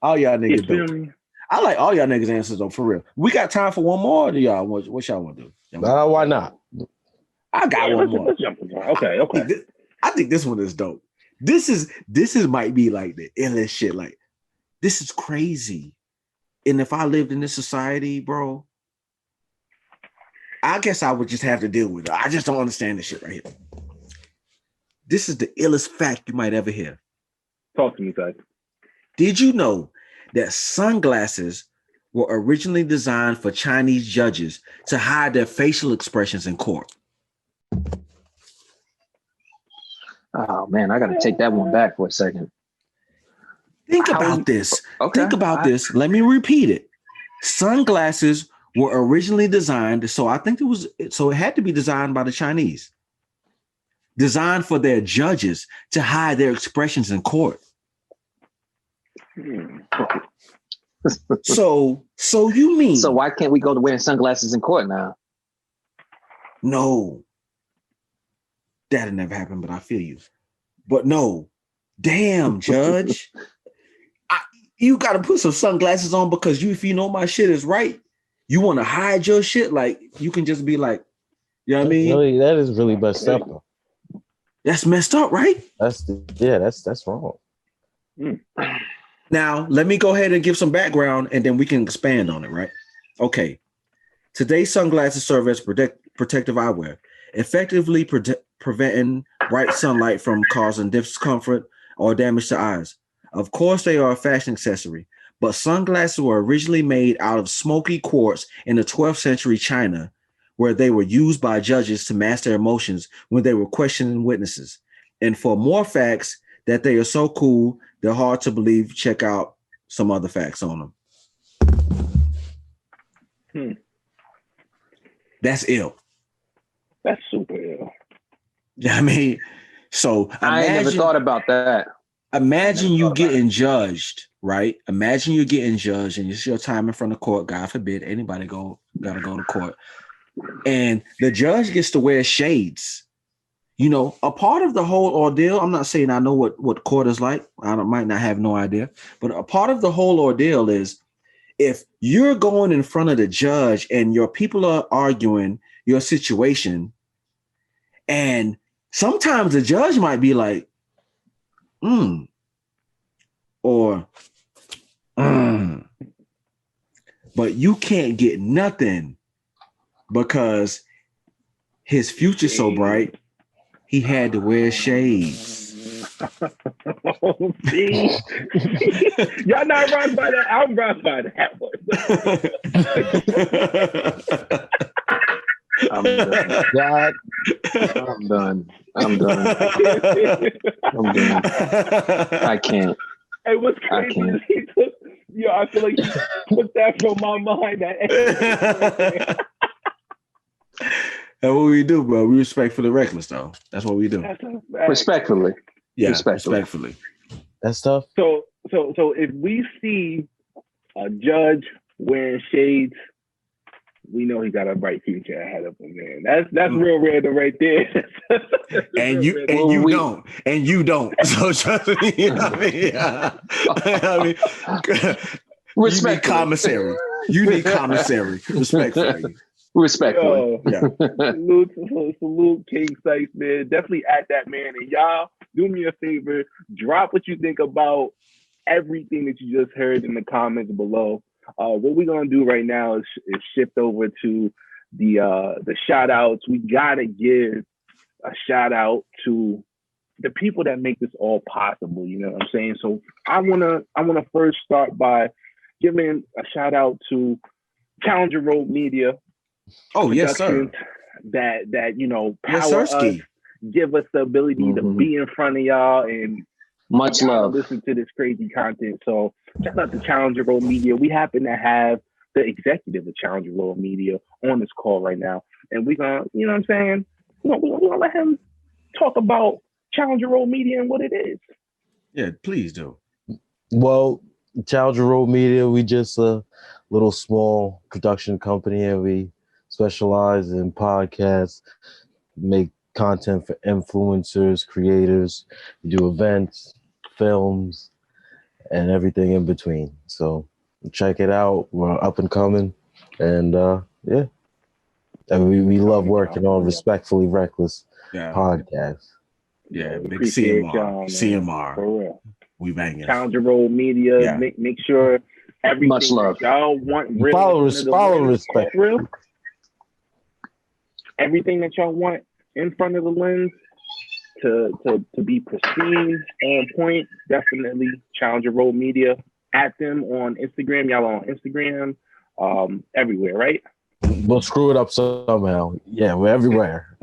All y'all niggas dope. I like all y'all niggas answers though, for real. We got time for one more, or do y'all what y'all want to do? Why not? I got one more. Okay. I think this one is dope. This is might be like the illest shit. Like, this is crazy. And if I lived in this society, bro, I guess I would just have to deal with it. I just don't understand this shit right here. This is the illest fact you might ever hear. Talk to me, guys. Did you know that sunglasses were originally designed for Chinese judges to hide their facial expressions in court? Oh man, I got to take that one back for a second. Think about this. Okay. Think about this. Let me repeat it. Sunglasses were originally designed, so I think it had to be designed by the Chinese. Designed for their judges to hide their expressions in court. So you mean? So why can't we go to wearing sunglasses in court now? No, that'll never happen. But I feel you. But no, damn, judge, you got to put some sunglasses on because if you know my shit is right, you want to hide your shit. Like you can just be like, you know what I mean? Really, that is really messed up. Though. That's messed up, right? That's wrong. Now, let me go ahead and give some background and then we can expand on it, right? Okay. Today, sunglasses serve as protective eyewear, effectively preventing bright sunlight from causing discomfort or damage to eyes. Of course, they are a fashion accessory, but sunglasses were originally made out of smoky quartz in the 12th century China, where they were used by judges to mask their emotions when they were questioning witnesses. And for more facts that they are so cool, they're hard to believe, check out some other facts on them. That's ill. That's super ill. Yeah, I mean, so I ain't never thought about that. Imagine you getting judged, right? Imagine you're getting judged and it's your time in front of court. God forbid anybody gotta go to court. And the judge gets to wear shades. You know, a part of the whole ordeal, I'm not saying I know what court is like. I might not have no idea. But a part of the whole ordeal is if you're going in front of the judge and your people are arguing your situation, and sometimes the judge might be like, or but you can't get nothing because his future's so bright, he had to wear shades. Oh, see? Y'all not rocked by that? I'm rocked by that one. I'm done. God. I'm done. I can't. Hey, what's crazy is Yo, I feel like you put that from my mind. That's what we do, bro. We respect for the reckless, though. That's what we do. Respectfully. Yeah, Respectfully. respectfully. That's tough. So if we see a judge wearing shades, we know he got a bright future ahead of him, man. That's real random right there. And you don't. So trust me. You know what I mean? You need commissary. Respectfully. Respectfully. Yeah. Salute King Seiss, man. Definitely at that man. And y'all, do me a favor. Drop what you think about everything that you just heard in the comments below. What we're gonna do right now is shift over to the shout outs. We gotta give a shout out to the people that make this all possible. You know what I'm saying? So I wanna first start by giving a shout out to Challenger Road Media. Oh yes, sir. That Yes, power us, sirski. give us the ability to be in front of y'all and Much love. listen to this crazy content. So shout out to Challenger Road Media. We happen to have the executive of Challenger Road Media on this call right now, and we're gonna, you know what I'm saying? We're gonna let him talk about Challenger Road Media and what it is. Yeah, please do. Well, Challenger Road Media, we just a little small production company, and we specialize in podcasts, make content for influencers, creators. We do events, films, and everything in between. So check it out. We're up and coming, and yeah, and we love working on Respectfully Wreckless podcast. Yeah, big Appreciate CMR. y'all, man. CMR. For real. We banging. Challenger Road Media. Yeah. Make sure everything Much love. that y'all want real. Follow respect. Real. Everything that y'all want in front of the lens to be pristine, on point, definitely Challenger Road Media. At them on Instagram. Y'all on Instagram, everywhere, right? We'll screw it up somehow. Yeah, we're everywhere.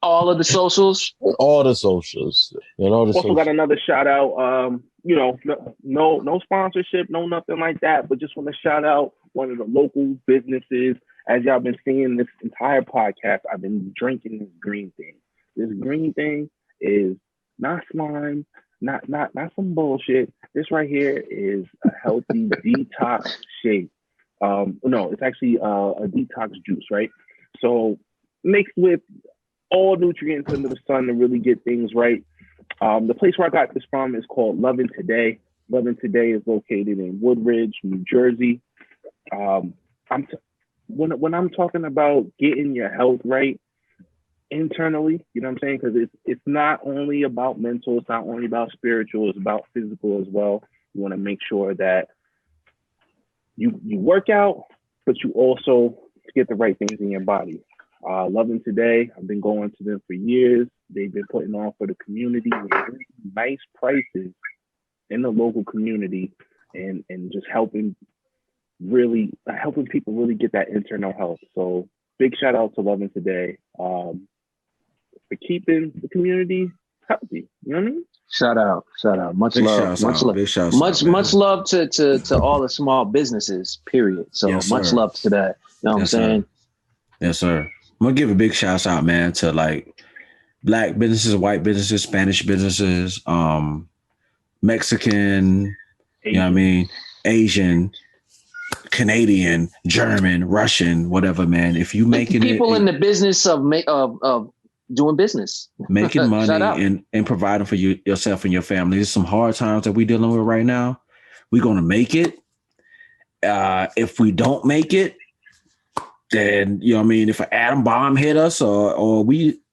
All of the socials. All the socials. Also got another shout out. No sponsorship, no nothing like that, but just want to shout out one of the local businesses. As y'all been seeing this entire podcast, I've been drinking this green thing. This green thing is not slime, not some bullshit. This right here is a healthy detox shake. No, it's actually a detox juice, right? So mixed with all nutrients under the sun to really get things right. The place where I got this from is called Lovin' Today. Lovin' Today is located in Woodridge, New Jersey. When I'm talking about getting your health right internally, you know what I'm saying? Because it's not only about mental, it's not only about spiritual, it's about physical as well. You want to make sure that you work out, but you also get the right things in your body. Loving Today, I've been going to them for years. They've been putting on for the community with really nice prices in the local community and just helping people really get that internal health. So big shout out to Loving Today for keeping the community healthy. You know what I mean? Shout out. Much Big love. shouts out. Big shouts out, man. Much love to all the small businesses, period. So Yes, much sir. love to that. You know what I'm saying? Yes, sir. I'm gonna give a big shout out, man, to like Black businesses, white businesses, Spanish businesses, Mexican, you know what I mean, Asian, Canadian, German, Russian, whatever, man. If you making people in the business of doing business, making money Shout out. and providing for yourself and your family. There's some hard times that we're dealing with right now. We're gonna make it. If we don't make it, then you know what I mean, if an atom bomb hit us or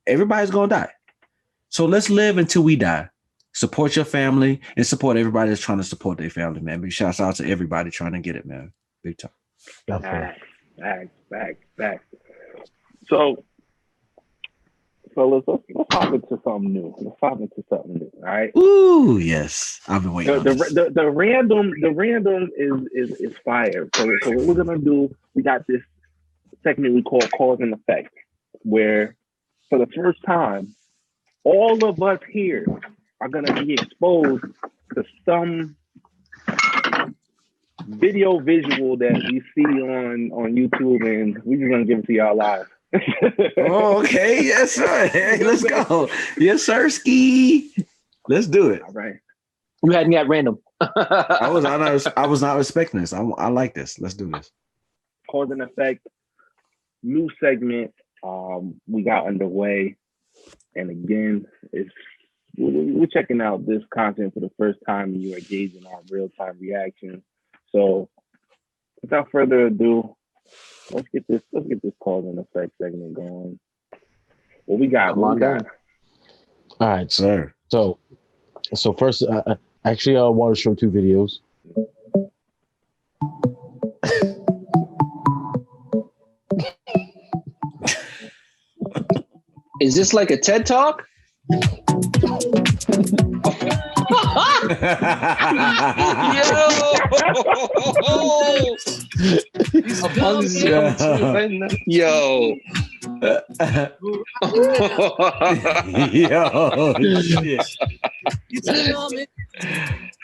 everybody's gonna die. So let's live until we die. Support your family and support everybody that's trying to support their family, man. Big shouts out to everybody trying to get it, man. Big time. Facts. So let's hop into something new. All right. Ooh, yes. I've been waiting. The random is fire. So what we're gonna do, we got this segment we call cause and effect, where for the first time, all of us here are gonna be exposed to some video visual that we see on YouTube, and we're just gonna give it to y'all live. Oh, okay. Yes, sir. Hey, let's go. Yes, sir. Ski. Let's do it. All right. You hadn't got random. I was not expecting this. I like this. Let's do this. Cause and effect. New segment. We got underway, and again, we're checking out this content for the first time, and you are gauging our real-time reaction. So, without further ado, let's get this cause and effect segment going. What we got? All right, sir. So first, actually, I want to show 2 videos. Is this like a TED Talk? Yo. Shit.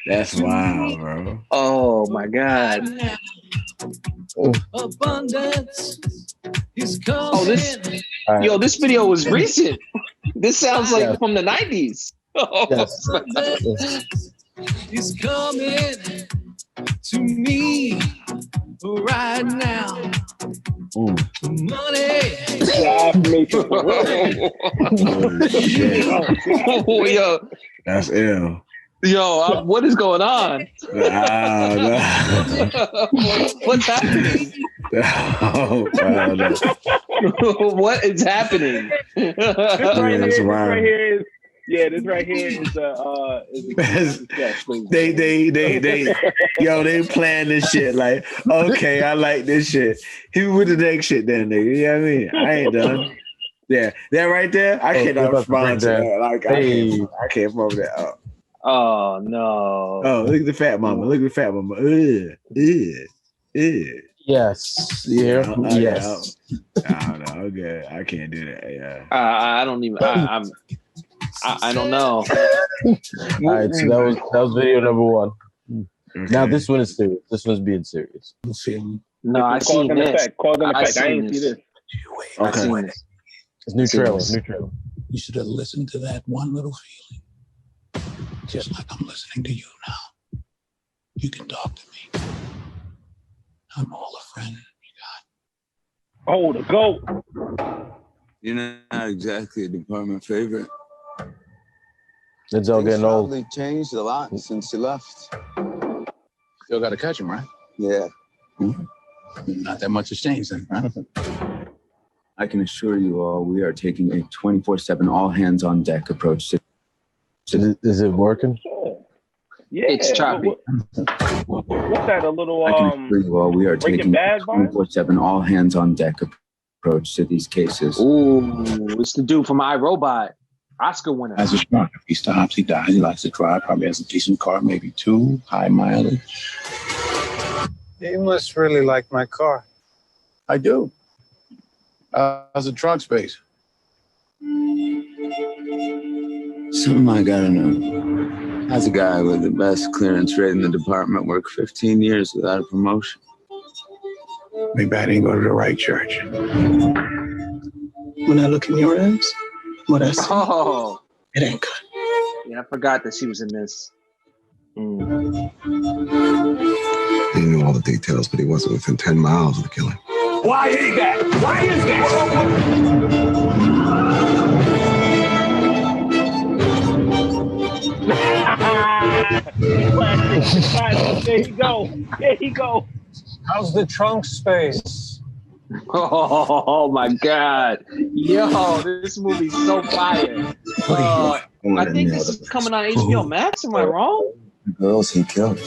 That's wild, bro. Oh my God. Abundance is coming. Oh, this video was recent. This sounds like from the 90s. Yes. Is coming to me right now. Money. Oh, yo. That's ill. Yo, what is going on? What's happening? What is happening? This right here is they playing this shit like, okay, I like this shit. Hit me with the next shit then, nigga. You know what I mean? I ain't done. Yeah, that right there, I cannot respond to that. Like, I can't move that up. Oh no! Oh, look at the fat mama! Look at the fat mama! Yes. Yeah. Yes. I don't know. Okay, I can't do that. Yeah. I don't even. I don't know. All right. So that was video number 1. Okay. Now this one is serious. This one's being serious. No, I seen this. Cause and effect. I ain't see this. Okay. It's new trailer. You should have listened to that one little feeling. Just like I'm listening to you now. You can talk to me. I'm all a friend you got. Oh, the GOAT. You're not exactly a department favorite. Denzel getting old. Probably changed a lot since you left. Still got to catch him, right? Yeah. Not that much has changed then, right? I can assure you all, we are taking a 24/7 all hands on deck approach to. Is it working? Yeah, it's choppy. What's that? A little I can assure you all, we are taking a 24/7 all hands on deck approach to these cases. Ooh, it's the dude from iRobot, Oscar winner. As a shark, if he stops, he dies. He likes to drive. Probably has a decent car, maybe 2, high mileage. You must really like my car. I do. How's the trunk space? Something I gotta know. How's a guy with the best clearance rate in the department work 15 years without a promotion? Maybe I didn't go to the right church. When I look in your eyes, what I see, Oh, it ain't good. yeah, I forgot that she was in this. He knew all the details, but he wasn't within 10 miles of the killing. Why is that? Why is that? There you go. How's the trunk space? Oh my God. Yo, this movie's so fire. I think this is coming on HBO Max. Am I wrong? The girls he killed.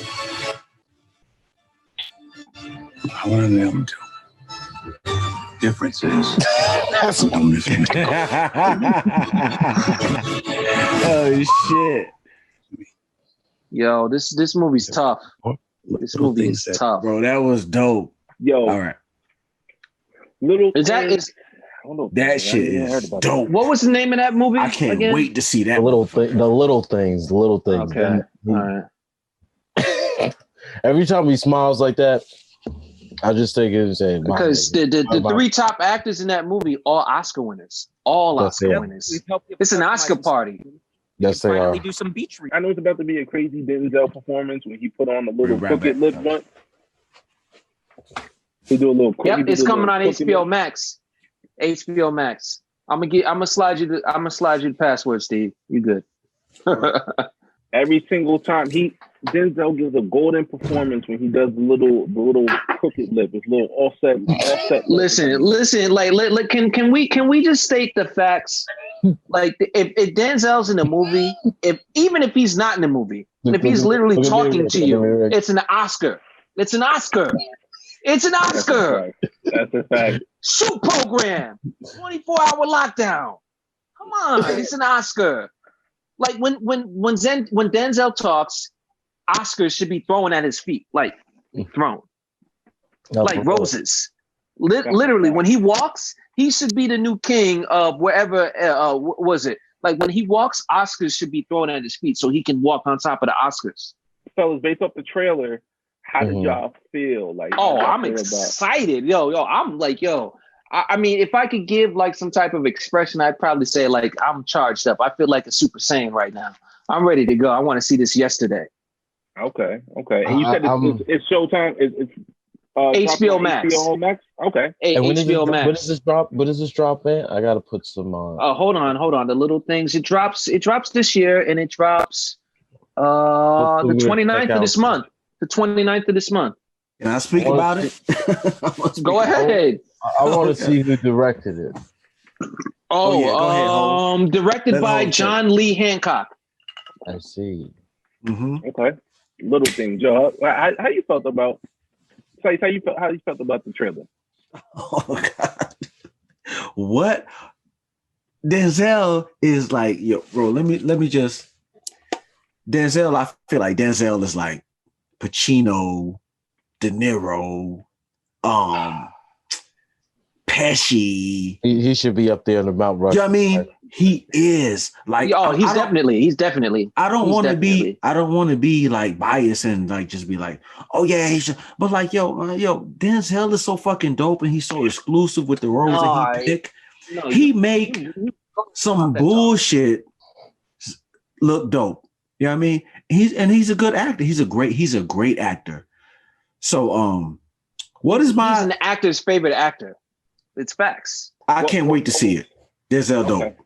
I want to know them too. Difference is, That's oh shit. Yo, this movie's tough. This movie is tough. Bro, that was dope. Yo. All right. That shit is dope. What was the name of that movie? I can't wait to see that. The little things. Okay. All right. Every time he smiles like that, I just think it's saying because the three top actors in that movie all Oscar winners. All Oscar winners. It's an Oscar party. Yes, they are. Do some beach read. I know it's about to be a crazy Denzel performance when he put on the little crooked lip one. He do a little. Yep, it's coming on HBO Max. HBO Max. I'm gonna slide you the password, Steve. You good? Every single time Denzel gives a golden performance when he does the little crooked lip, his little offset. Listen. Like, can we just state the facts? Like, if Denzel's in the movie, even if he's not in the movie, if he's literally talking to you, it's an Oscar. It's an Oscar. It's an Oscar. That's a fact. Shoot program. 24-hour lockdown. Come on, it's an Oscar. Like when Denzel talks, Oscars should be thrown at his feet, like thrown, like roses. Literally, when he walks, he should be the new king of wherever was it. Like when he walks, Oscars should be thrown at his feet so he can walk on top of the Oscars. Fellas, based off the trailer, how did y'all feel? Like, I'm excited, yo. I'm like, yo. I mean, if I could give like some type of expression, I'd probably say like I'm charged up. I feel like a Super Saiyan right now. I'm ready to go. I want to see this yesterday. Okay. And you said it's Showtime. It's HBO Max. HBO Max. Okay. HBO Max. When does this drop? When does this drop, man? I gotta put some. Hold on. The little things. It drops this year, and it drops the 29th of this month. The 29th of this month. Can I speak about it? Go ahead. I want to see who directed it. Go ahead, directed by John Lee Hancock. I see. Okay. Little thing, Joe. How you felt about? How you felt about the trailer? Oh God! What? Denzel is like, yo, bro. Let me just. Denzel, I feel like Denzel is like Pacino, De Niro, Pesci. He should be up there in the Mount Rushmore. You know what I mean? He is like, he's definitely. I don't want to be like biased and like just be like, oh yeah, he should. But like, yo, Denzel is so fucking dope and he's so exclusive with the roles that he pick. He make some bullshit look dope. You know what I mean? He's a good actor. He's a great actor. So what is he's an actor's favorite actor. It's facts. I can't wait to see it. Denzel dope.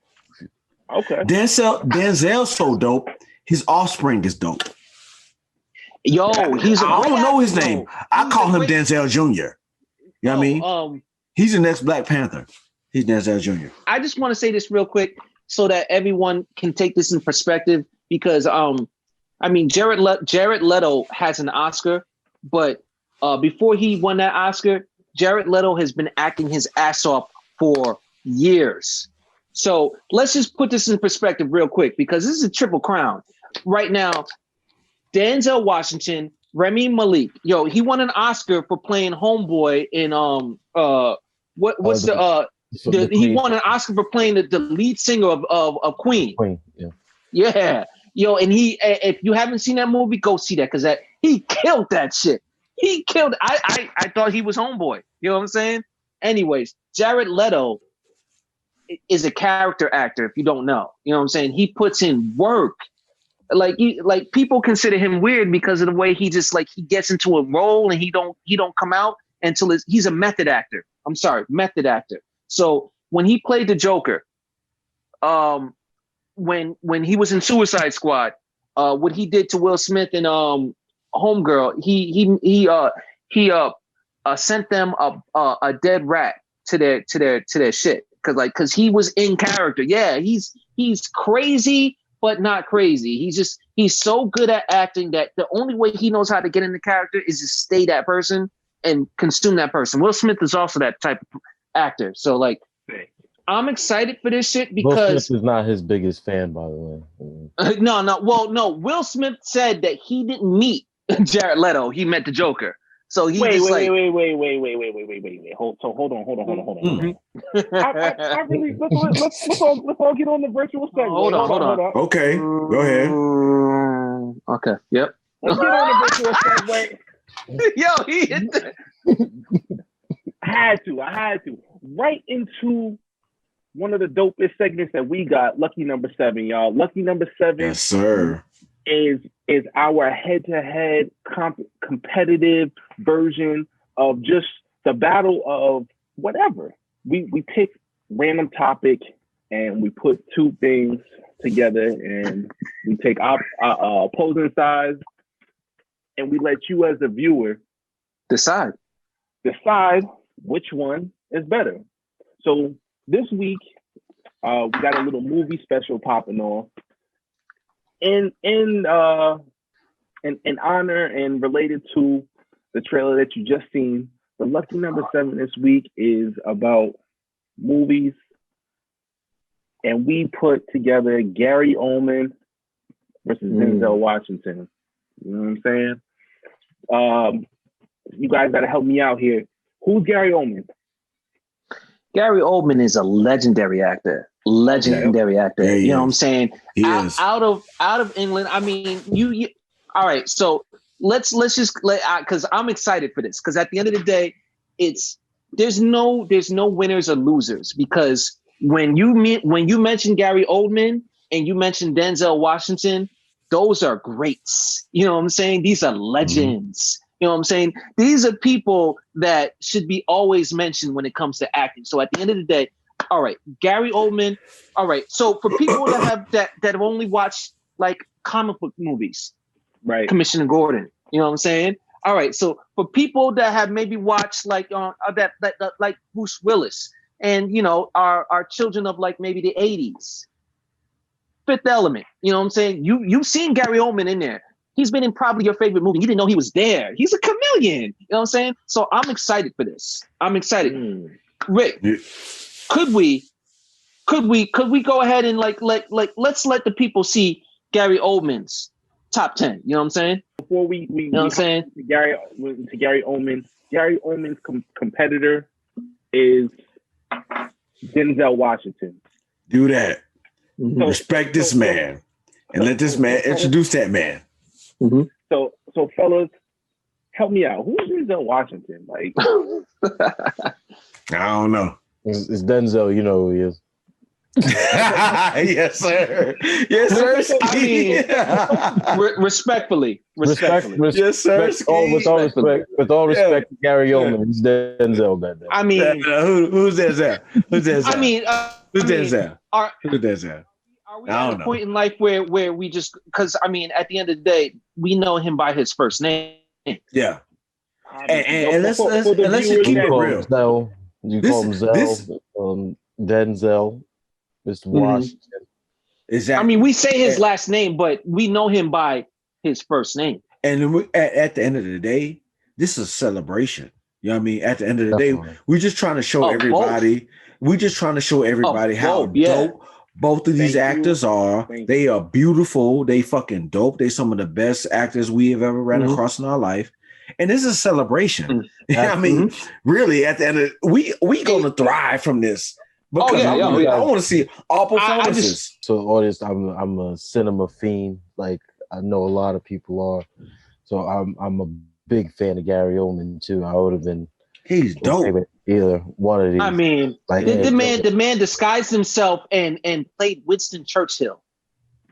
Okay. Denzel's so dope. His offspring is dope. Yo, I don't know his name. I call him Denzel Jr. You know what I mean? He's the next Black Panther. He's Denzel Jr. I just want to say this real quick so that everyone can take this in perspective because I mean Jared Leto has an Oscar, but before he won that Oscar, Jared Leto has been acting his ass off for years. So let's just put this in perspective real quick because this is a triple crown. Right now, Denzel Washington, Rami Malek, he won an Oscar for playing Homeboy in he won an Oscar for playing the lead singer of Queen. Yeah. And if you haven't seen that movie, go see that because he killed that shit. He killed. I thought he was Homeboy. You know what I'm saying? Anyways, Jared Leto is a character actor. If you don't know, you know what I'm saying. He puts in work. Like people consider him weird because of the way he just like he gets into a role and he don't come out until he's a method actor. I'm sorry, method actor. So when he played the Joker, when he was in Suicide Squad, what he did to Will Smith and Homegirl, he sent them a dead rat to their shit because he was in character. Yeah, he's crazy but not crazy. He's so good at acting that the only way he knows how to get into character is to stay that person and consume that person. Will Smith is also that type of actor. So like, I'm excited for this shit because Will Smith is not his biggest fan, by the way. No. Will Smith said that he didn't meet Jared Leto. He met the Joker. So he wait. Hold on. I really let's all get on the virtual segment. Hold on. Okay, go ahead. Okay. Yep. Let's get on the virtual segue. Yo, he hit that. I had to. Right into one of the dopest segments that we got, Lucky Number 7, y'all. Lucky Number 7. Yes, sir. Is our head-to-head competitive version of just the battle of whatever. We pick random topic and we put two things together and we take opposing sides and we let you as a viewer decide which one is better. So this week we got a little movie special popping on. In honor and related to the trailer that you just seen, the Lucky Number 7 this week is about movies, and we put together Gary Oldman versus Denzel Washington. You know what I'm saying? You guys got to help me out here. Who's Gary Oldman? Gary Oldman is a legendary actor. Legendary actor. Yeah, you know what I'm saying? Is. Out of England. I mean, you all right. So let's just because I'm excited for this. Because at the end of the day, there's no winners or losers. Because when you mention Gary Oldman and you mention Denzel Washington, those are greats. You know what I'm saying? These are legends. You know what I'm saying? These are people that should be always mentioned when it comes to acting. So at the end of the day, all right, Gary Oldman. All right. So for people that have only watched like comic book movies, right? Commissioner Gordon. You know what I'm saying? All right. So for people that have maybe watched like that like Bruce Willis and are children of like maybe the 80s, Fifth Element. You know what I'm saying? You've seen Gary Oldman in there. He's been in probably your favorite movie. You didn't know he was there. He's a chameleon. You know what I'm saying? So I'm excited for this. I'm excited. Rick, could we go ahead and let's let the people see Gary Oldman's top 10. You know what I'm saying? Before we you know what I'm saying to Gary Oldman. Gary Oldman's competitor is Denzel Washington. Do that. Respect this man and let this man introduce that man. So fellas, help me out. Who's Denzel Washington? Like, I don't know. It's Denzel. You know who he is. Yes, sir. Yes, sir. I mean, respectfully. Yes, sir. With all respect to Gary Oldman, it's Denzel. Goddamn. I mean, who's Denzel? Who's Denzel? I mean, who's Denzel? Who's Denzel? Are we at a point in life where we just, because I mean, at the end of the day, we know him by his first name. Yeah. And let's just keep it real. Zell, you call him Zell, Denzel, Mr. Washington. Exactly. I mean, we say his last name, but we know him by his first name. And at the end of the day, this is a celebration. You know what I mean? At the end of the day, we're just trying to show everybody. We're just trying to show everybody how dope both of these actors are. They are beautiful. They fucking dope. They some of the best actors we have ever ran across in our life. And this is a celebration. I mean, really, at the end of we gonna thrive from this. Because I want to see all performances. So artists, I'm a cinema fiend. Like I know a lot of people are. So I'm a big fan of Gary Oldman too. I would have been. He's dope. Either one of these. I mean, like, the man disguised himself and played Winston Churchill.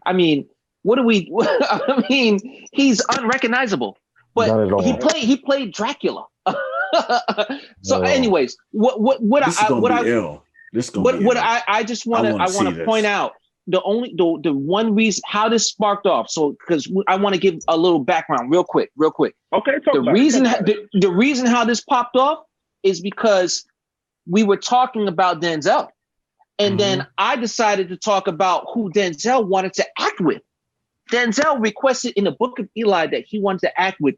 I mean, what do we? I mean, he's unrecognizable. But he played Dracula. So, anyways, I just want to point out the one reason how this sparked off. So, because I want to give a little background real quick. Okay. The reason how this popped off is because we were talking about Denzel, and then I decided to talk about who Denzel wanted to act with. Denzel requested in the Book of Eli that he wanted to act with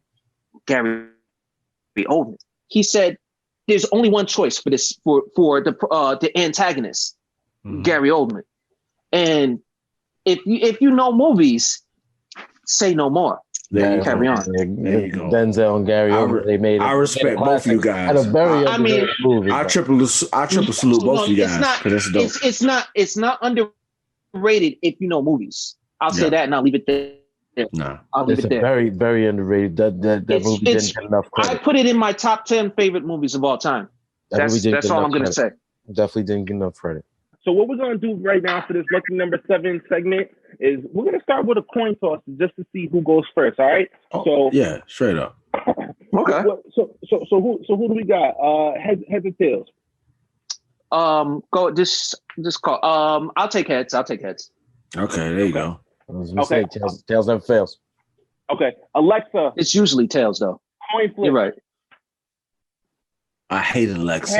Gary Oldman. He said, "There's only one choice for this for the antagonist, Gary Oldman." And if you know movies, say no more. Carry on. There you go. Denzel and Gary Oldman. They made. I respect both of you guys. Movie, I triple salute both of you guys because it's dope. It's not underrated if you know movies. I'll say that and I'll leave it there. Nah. I'll leave It's it a there. very, very underrated. That movie didn't get enough I credit. put it in my top 10 favorite movies of all time. That movie didn't That's get all enough I'm gonna credit. say. Definitely didn't get enough credit. So what we're gonna do right now for this lucky number 7 segment is we're gonna start with a coin toss just to see who goes first. All right. So yeah, straight up. Okay. So who do we got? Heads or tails? Go just call. I'll take heads. Okay, there you go. I was gonna say tails never fails. Okay, Alexa. It's usually tails though. Coin flip. You're right. I hate Alexa.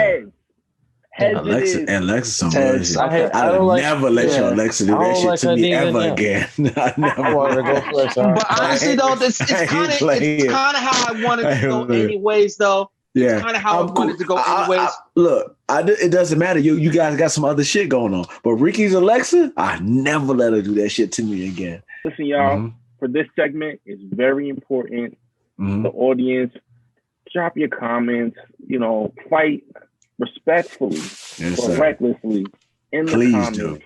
Heads. Alexa, some Heads. bullshit. Okay. I would never let your Alexa do that shit to me ever again. I never. I wanted to go first. But honestly, though, it's kind of how I wanted to go, anyways. Though, yeah, it's kind of how I wanted to go, anyways. Look, it doesn't matter. You guys got some other shit going on, but Ricky's Alexa, I never let her do that shit to me again. Listen, y'all. For this segment, it's very important. The audience, drop your comments. Fight respectfully, but recklessly in the comments. Do.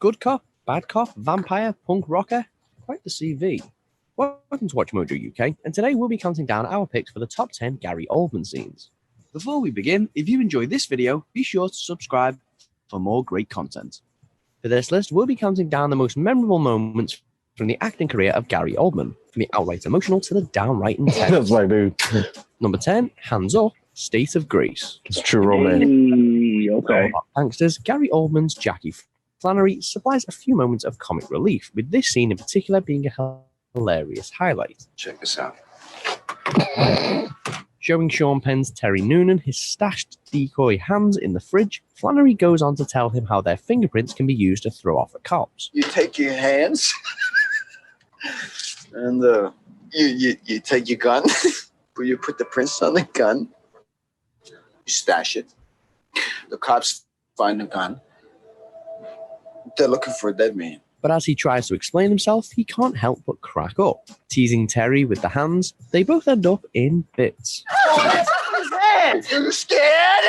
Good cop, bad cop, vampire, punk rocker, quite the CV. Welcome to Watch Mojo UK, and today we'll be counting down our picks for the top 10 Gary Oldman scenes. Before we begin, if you enjoyed this video, be sure to subscribe for more great content. For this list, we'll be counting down the most memorable moments from the acting career of Gary Oldman, from the outright emotional to the downright intense. That's my dude. Number 10, Hands Up, State of Grace. It's true romance. Okay. Gangsters, Gary Oldman's Jackie Flannery supplies a few moments of comic relief, with this scene in particular being a hilarious highlight. Check this out. Showing Sean Penn's Terry Noonan his stashed decoy hands in the fridge, Flannery goes on to tell him how their fingerprints can be used to throw off at cops. You take your hands and you take your gun, you put the prints on the gun, you stash it. The cops find the gun. They're looking for a dead man. But as he tries to explain himself, he can't help but crack up. Teasing Terry with the hands, they both end up in bits. You scared?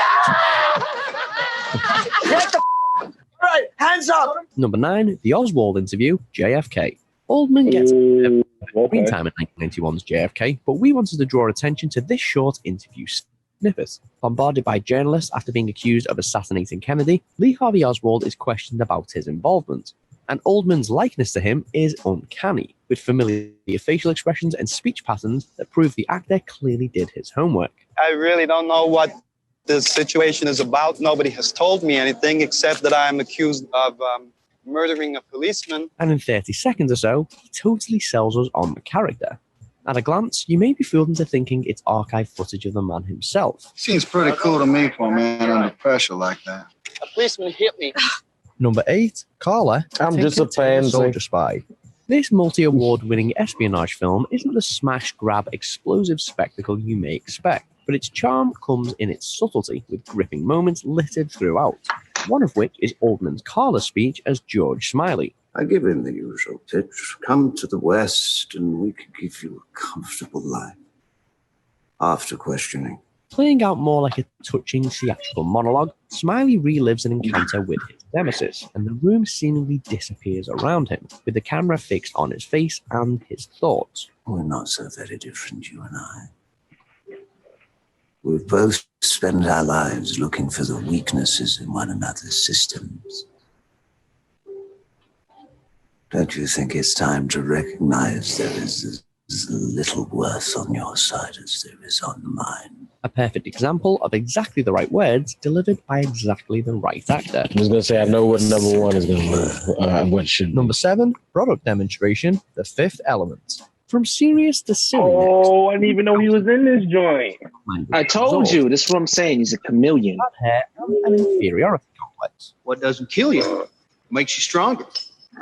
Get the all right, hands up. Number 9, the Oswald interview, JFK. Oldman gets screen time in 1991's JFK, but we wanted to draw attention to this short interview snippet. Bombarded by journalists after being accused of assassinating Kennedy, Lee Harvey Oswald is questioned about his involvement. And Oldman's likeness to him is uncanny, with familiar facial expressions and speech patterns that prove the actor clearly did his homework. I really don't know what this situation is about. Nobody has told me anything except that I am accused of murdering a policeman. And in 30 seconds or so, he totally sells us on the character. At a glance, you may be fooled into thinking it's archive footage of the man himself. Seems pretty cool to me for a man under pressure like that. A policeman hit me. Number 8, Carla. I'm just a pansy. Soldier Spy. This multi-award-winning espionage film isn't the smash-grab explosive spectacle you may expect, but its charm comes in its subtlety, with gripping moments littered throughout, one of which is Oldman's Carla speech as George Smiley. I give him the usual pitch. Come to the West and we can give you a comfortable life. After questioning. Playing out more like a touching theatrical monologue, Smiley relives an encounter with his nemesis, and the room seemingly disappears around him, with the camera fixed on his face and his thoughts. We're not so very different, you and I. We've both spent our lives looking for the weaknesses in one another's systems. Don't you think it's time to recognize there is as little worth on your side as there is on mine? A perfect example of exactly the right words delivered by exactly the right actor. I was going to say, I know what number 1 is going to be. What should Number 7, product demonstration, The Fifth Element. From serious to silly. Oh, I didn't even know he was in this joint. I told you. This is what I'm saying. He's a chameleon. Bad hair and an inferiority complex. What doesn't kill you makes you stronger.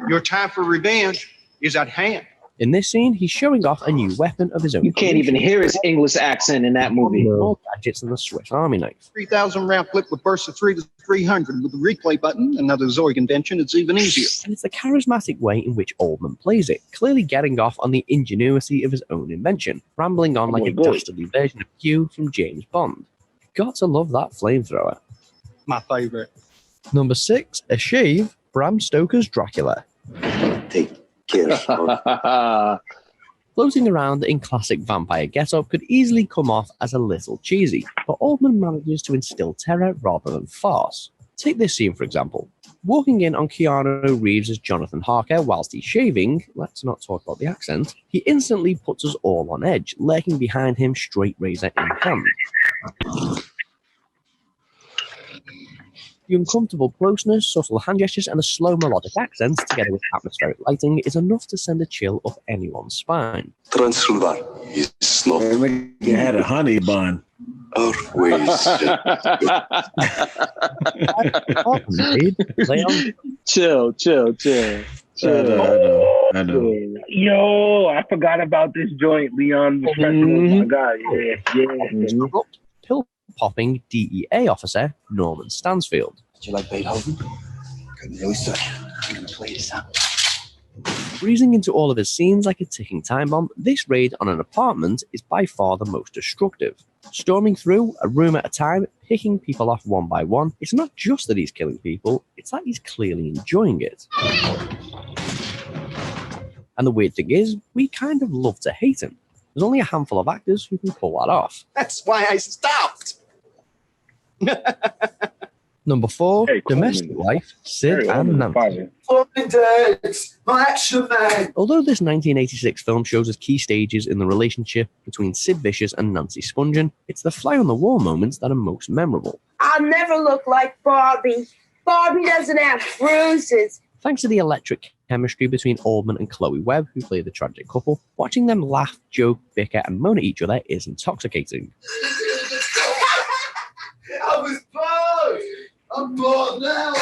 Your time for revenge is at hand. In this scene, he's showing off a new weapon of his own. You can't even hear his English accent in that movie. More gadgets than the Swiss Army knife. 3,000 round clip with bursts of 3 to 300 with the replay button. Another Zorg invention. It's even easier. And it's the charismatic way in which Oldman plays it, clearly getting off on the ingenuity of his own invention, rambling on like a dastardly version of Q from James Bond. Got to love that flamethrower. My favorite. Number 6, A Shave, Bram Stoker's Dracula. Take Floating around in classic vampire get-up could easily come off as a little cheesy, but Oldman manages to instill terror rather than farce. Take this scene, for example. Walking in on Keanu Reeves as Jonathan Harker whilst he's shaving, let's not talk about the accent, he instantly puts us all on edge, lurking behind him, straight razor in hand. The uncomfortable closeness, subtle hand gestures, and a slow melodic accent, together with atmospheric lighting, is enough to send a chill up anyone's spine. You had a honey bun. Chill. I know. Yo, I forgot about this joint, Leon. My God, yeah. Pill-popping DEA officer, Norman Stansfield. Do you like Beethoven? Couldn't really say. I'm going to play this out. Breezing into all of his scenes like a ticking time bomb, this raid on an apartment is by far the most destructive. Storming through, a room at a time, picking people off one by one, it's not just that he's killing people, it's that he's clearly enjoying it. And the weird thing is, we kind of love to hate him. There's only a handful of actors who can pull that off. That's why I stopped. Number 4, Domestic Life, Sid and Nancy. My action man. Although this 1986 film shows us key stages in the relationship between Sid Vicious and Nancy Spungen, it's the fly-on-the-wall moments that are most memorable. I'll never look like Barbie. Barbie doesn't have bruises. Thanks to the electric chemistry between Oldman and Chloe Webb, who play the tragic couple, watching them laugh, joke, bicker, and moan at each other is intoxicating. I was bored. I'm bored now.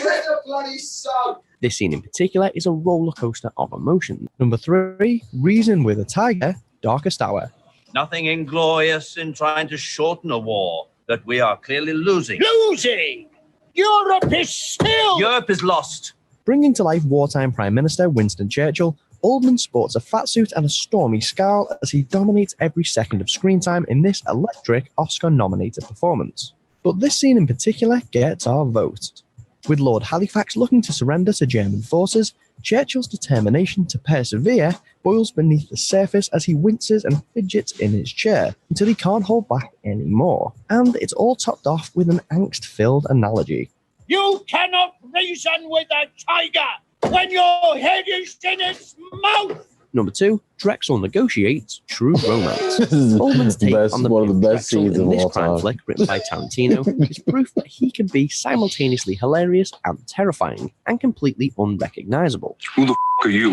Let the bloody sun. This scene in particular is a roller coaster of emotion. Number 3, Reason with a Tiger, Darkest Hour. Nothing inglorious in trying to shorten a war that we are clearly losing. Losing! Europe is still... Europe is lost. Bringing to life wartime Prime Minister Winston Churchill, Oldman sports a fat suit and a stormy scowl as he dominates every second of screen time in this electric Oscar-nominated performance. But this scene in particular gets our vote. With Lord Halifax looking to surrender to German forces, Churchill's determination to persevere boils beneath the surface as he winces and fidgets in his chair until he can't hold back anymore. And it's all topped off with an angst-filled analogy. You cannot reason with a tiger when your head is in its mouth. Number 2, Drexel negotiates True Romance. Oldman's take on one of the best Drexel scenes in of this all crime time. flick written by Tarantino is proof that he can be simultaneously hilarious and terrifying and completely unrecognizable. Who the f*** are you?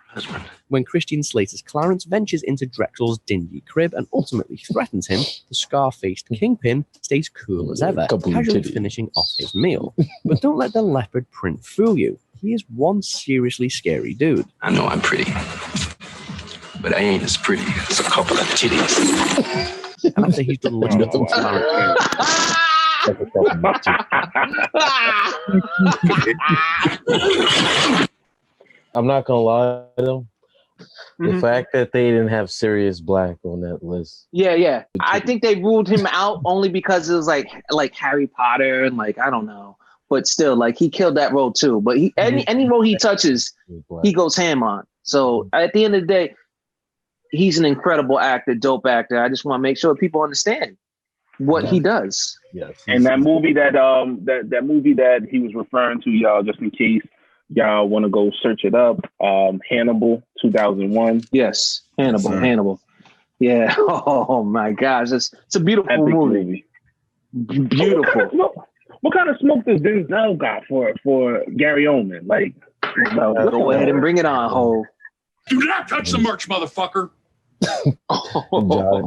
Husband. When Christian Slater's Clarence ventures into Drexel's dingy crib and ultimately threatens him, the scar-faced kingpin stays cool as ever, casually finishing off his meal. But don't let the leopard print fool you. He is one seriously scary dude. I know I'm pretty, but I ain't as pretty as a couple of titties. And after he's done looking at I'm not gonna lie though. The fact that they didn't have Sirius Black on that list. Yeah. I think they ruled him out only because it was like Harry Potter and like, I don't know. But still, like, he killed that role too. But he any role he touches, he goes ham on. So at the end of the day, he's an incredible actor, dope actor. I just want to make sure people understand what he does. Yes. And that movie that movie that he was referring to, y'all, just in case y'all want to go search it up, Hannibal, 2001. Yes, Hannibal. Yeah. Oh my gosh, it's a beautiful Epic movie. Beautiful. What kind of smoke does Denzel got for Gary Oldman? Like, go ahead and bring it on, Ho. Do not touch the merch, motherfucker.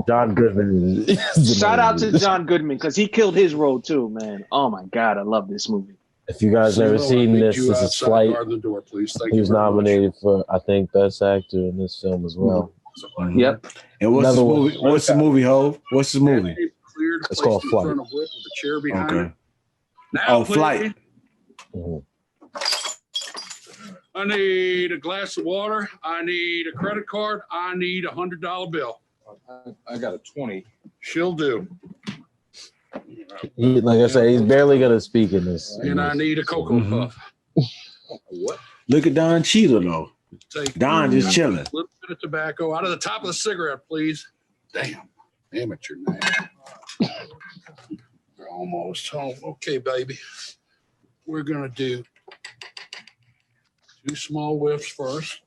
John Goodman. Shout out to John Goodman because he killed his role too, man. Oh my God, I love this movie. If you guys never seen this is Flight. He was nominated for, I think, Best Actor in this film as well. Yep. And what's the movie, Ho? What's the movie? It's called Flight. Okay. Now, Flight. I need a glass of water. I need a credit card. I need $100 bill. I got a 20. She'll do. Like I said, he's barely gonna speak in this. And I need a Cocoa Puff. What? Look at Don Cheadle though. Take Don just chilling. a little bit of tobacco out of the top of the cigarette, please. Damn, amateur man. We're almost home. Okay, baby. We're gonna do 2 small whiffs first.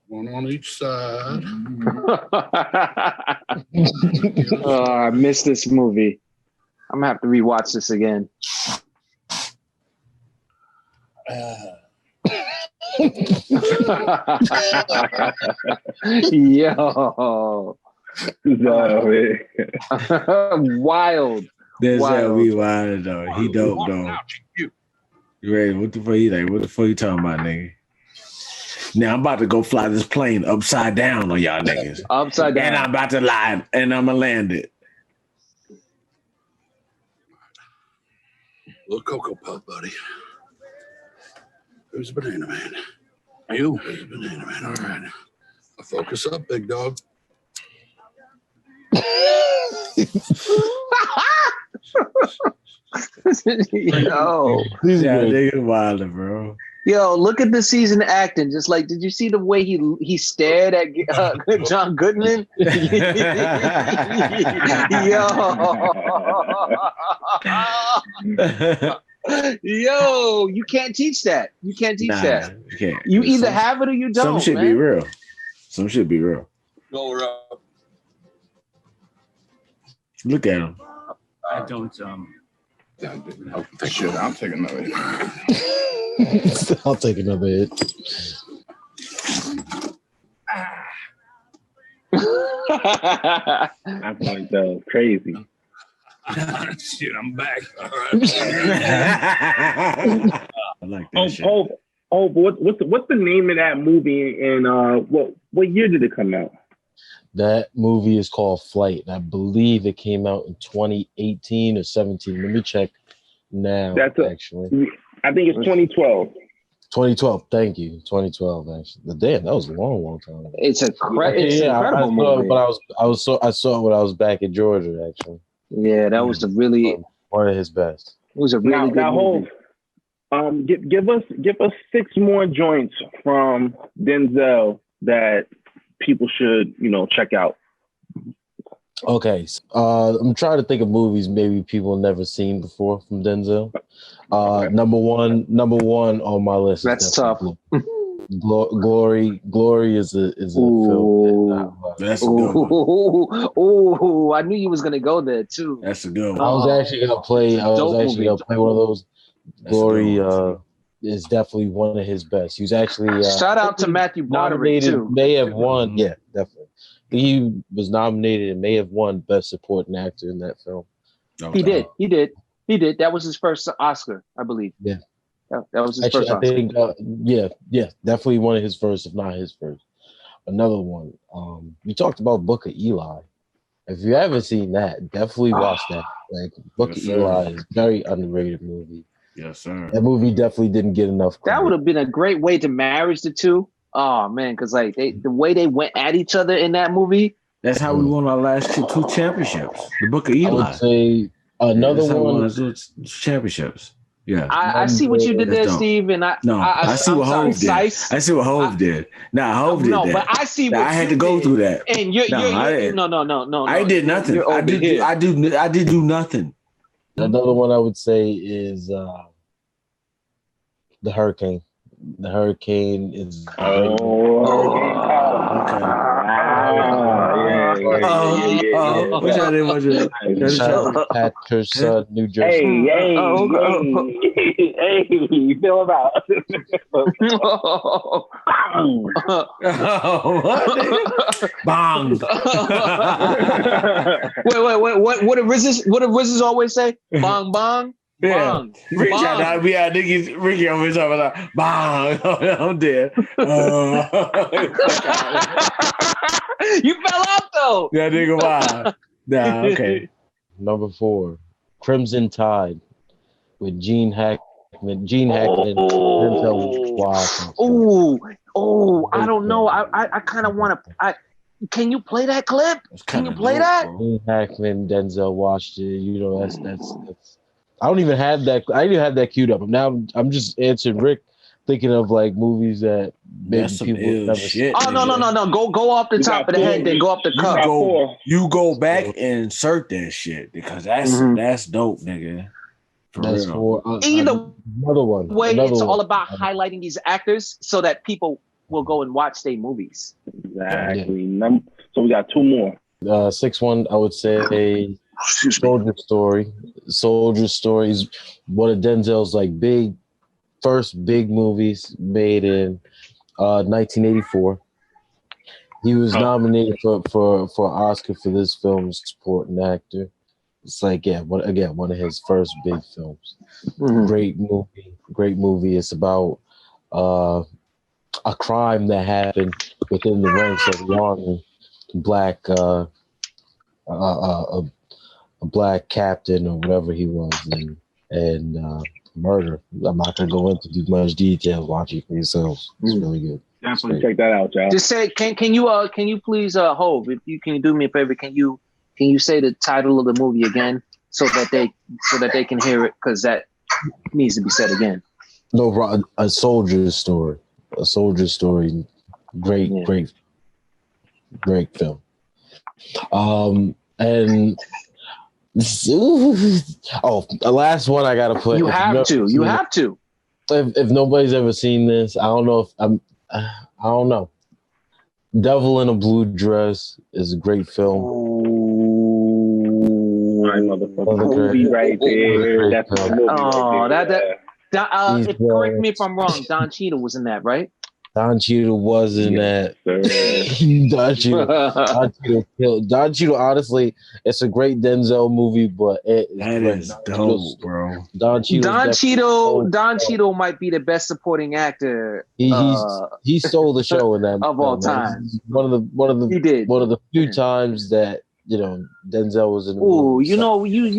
One on each side. Oh, I missed this movie. I'm gonna have to rewatch this again. Yo. Wild. Denzel be wild though. He dope though. You ready? What the fuck you like? What the fuck you talking about, nigga? Now I'm about to go fly this plane upside down on y'all niggas. Upside down. And I'm about to lie and I'm gonna land it. Little Cocoa Puff, buddy. Who's the banana man? You? Who's the banana man? All right. Now focus up, big dog. Yo. Yeah, nigga wilder, bro. Yo, look at the season acting. Just like, did you see the way he stared at John Goodman? Yo, you can't teach that. You can't teach that. You can't. You either have it or you don't. Some shit be real. Some shit be real. Go up. Look at him. I don't. Shit, I'm taking another hit. I'll take another hit. I'm going to crazy. Shit, I'm back. All right. I like that shit. What's the name of that movie? And what year did it come out? That movie is called Flight. And I believe it came out in 2018 or 17. Let me check now. Actually, I think it's 2012. 2012. Thank you. 2012. Actually, damn, that was a long time ago. It's incredible movie. But I saw it when I was back in Georgia. Actually, yeah, that was one of his best. It was a really good movie. Give us 6 more joints from Denzel that people should check out. Okay, I'm trying to think of movies maybe people never seen before from Denzel. Number one on my list. That's tough. Glory is a film. That's a good one. Oh, I knew you was gonna go there too. That's a good one. I was actually gonna play one of those. Glory is definitely one of his best. He was actually shout out to Matthew Broderick too. May have won. Yeah, definitely. He was nominated and may have won Best Supporting Actor in that film. He did. That was his first Oscar, I believe. Yeah. That was his first Oscar. I think, definitely one of his first, if not his first. Another one. We talked about Book of Eli. If you haven't seen that, definitely watch that. Like Book of Eli is a very underrated movie. Yes, sir. That movie definitely didn't get enough credit. That would have been a great way to marriage the two. Oh man, because like the way they went at each other in that movie. That's how we won our last 2 championships. The Book of Eli. I would say another one. Championships. Yeah. I see what you did there, Steve, and I see what Hove did. I see what Hove did. Hove did that. No, but I see what I had to go through that. And no. I did nothing. I did do nothing. Another one I would say is The Hurricane. The Hurricane is Which I didn't watch it. Patterson, New Jersey. Hey, you feel about bang. Wait. What did RZA always say? Bang bang. Yeah, Ricky always talking about bang. I'm dead. You fell off though. Yeah, nigga, wow. Nah, okay. Number 4, Crimson Tide with Gene Hackman. Denzel Washington. Oh, I don't know. I kind of want to. Can you play that clip? Can you play that? Gene Hackman, Denzel Washington. That's I don't even have that. I didn't even have that queued up. Now I'm just answering Rick, thinking of like movies that maybe people have never seen. Oh no. Go off the top of the head, then go up the cup. You go back and insert that shit because that's dope, nigga. That's real. for Either another one. way, Another it's one. all about highlighting these actors so that people will go and watch their movies. Exactly. So we got two more. 6-1, I would say Soldier Story. Soldier Story is one of Denzel's like first big movies made in 1984. He was nominated for Oscar for this film, supporting actor. It's like one of his first big films. Great movie. It's about a crime that happened within the ranks of the army. A black captain or whatever he was, and murder. I'm not gonna go into too much detail. Watch it for yourselves. It's really good. Definitely check that out, y'all. Just say, can you please Hov, if you can do me a favor, can you say the title of the movie again so that they can hear it, because that needs to be said again. No, A Soldier Story. A Soldier Story. Great film. And the last one I gotta put. You have to. If nobody's ever seen this, I don't know. I don't know. Devil in a Blue Dress is a great film. Movie right there. That's my movie. Correct me if I'm wrong. Don Cheadle was in that, right? Don Cheadle was in that. Don Cheadle, honestly, it's a great Denzel movie, but that is dope, bro. Don Cheadle might be the best supporting actor. He stole the show in that of all time. One of the few times that Denzel was in the movie. You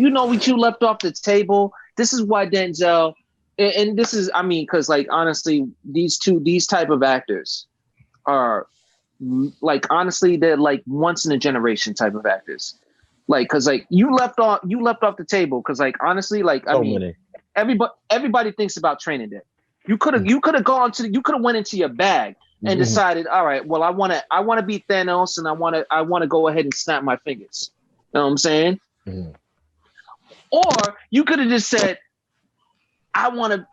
know what you left off the table. This is why Denzel. And this is, because like honestly, these type of actors are like honestly they're like once in a generation type of actors. Like, because like you left off the table because like honestly, like everybody thinks about Training Day. You could have went into your bag and decided, all right, well I want to be Thanos and I want to go ahead and snap my fingers. You know what I'm saying? Or you could have just said, I want to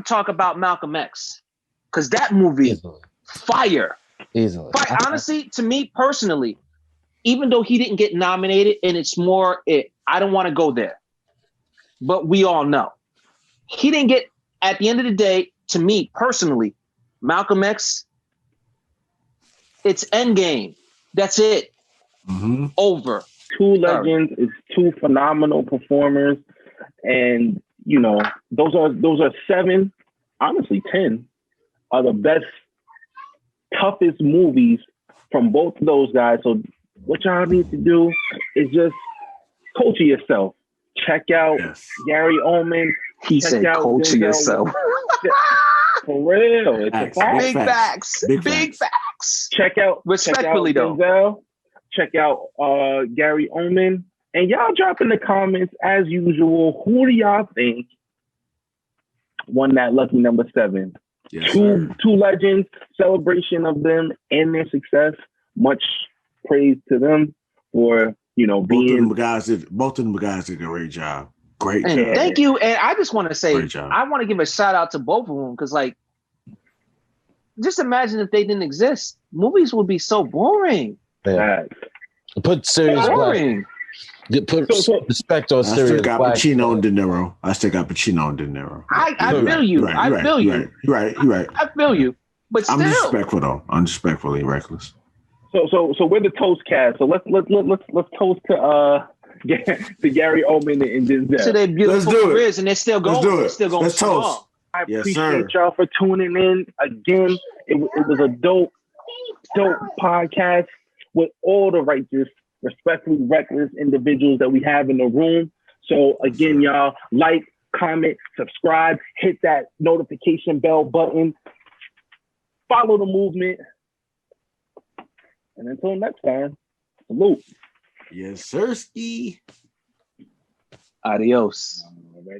talk about Malcolm X, because that movie, fire. Easily. Honestly, to me personally, even though he didn't get nominated, and it's more, I don't want to go there, but we all know he didn't get. At the end of the day, to me personally, Malcolm X, it's Endgame. That's it. Over. Two legends is two phenomenal performers, and those are 7, honestly 10, are the best, toughest movies from both of those guys. So what y'all need to do is just culture yourself. Check out Gary Oldman. He said culture yourself. For real. It's a fact. Big facts. Check out Respectfully though. Denzel. Check out Gary Oldman. And y'all drop in the comments, as usual, who do y'all think won that lucky number 7? Yes, two legends, celebration of them and their success. Much praise to them for, being... Both of them guys did a great job. Great job. Thank you. And I just want to say, I want to give a shout out to both of them, because like, just imagine if they didn't exist. Movies would be so boring. Yeah. Put serious boring. Put respect on Sirius. I still got Pacino and De Niro. I I feel you. I feel you. You're right. I feel you. But still, I'm disrespectful though. I'm disrespectfully reckless. So we're the toast cast. So let's toast to Gary Oldman and Denzel. To their beautiful careers, and they're still going. They're still going. Let's toast. I appreciate y'all for tuning in again. It was a dope podcast with all the righteous, respectfully reckless individuals that we have in the room. So again, y'all, like, comment, subscribe, hit that notification bell button, follow the movement. And until next time, salute. Yes, sirski. Adios.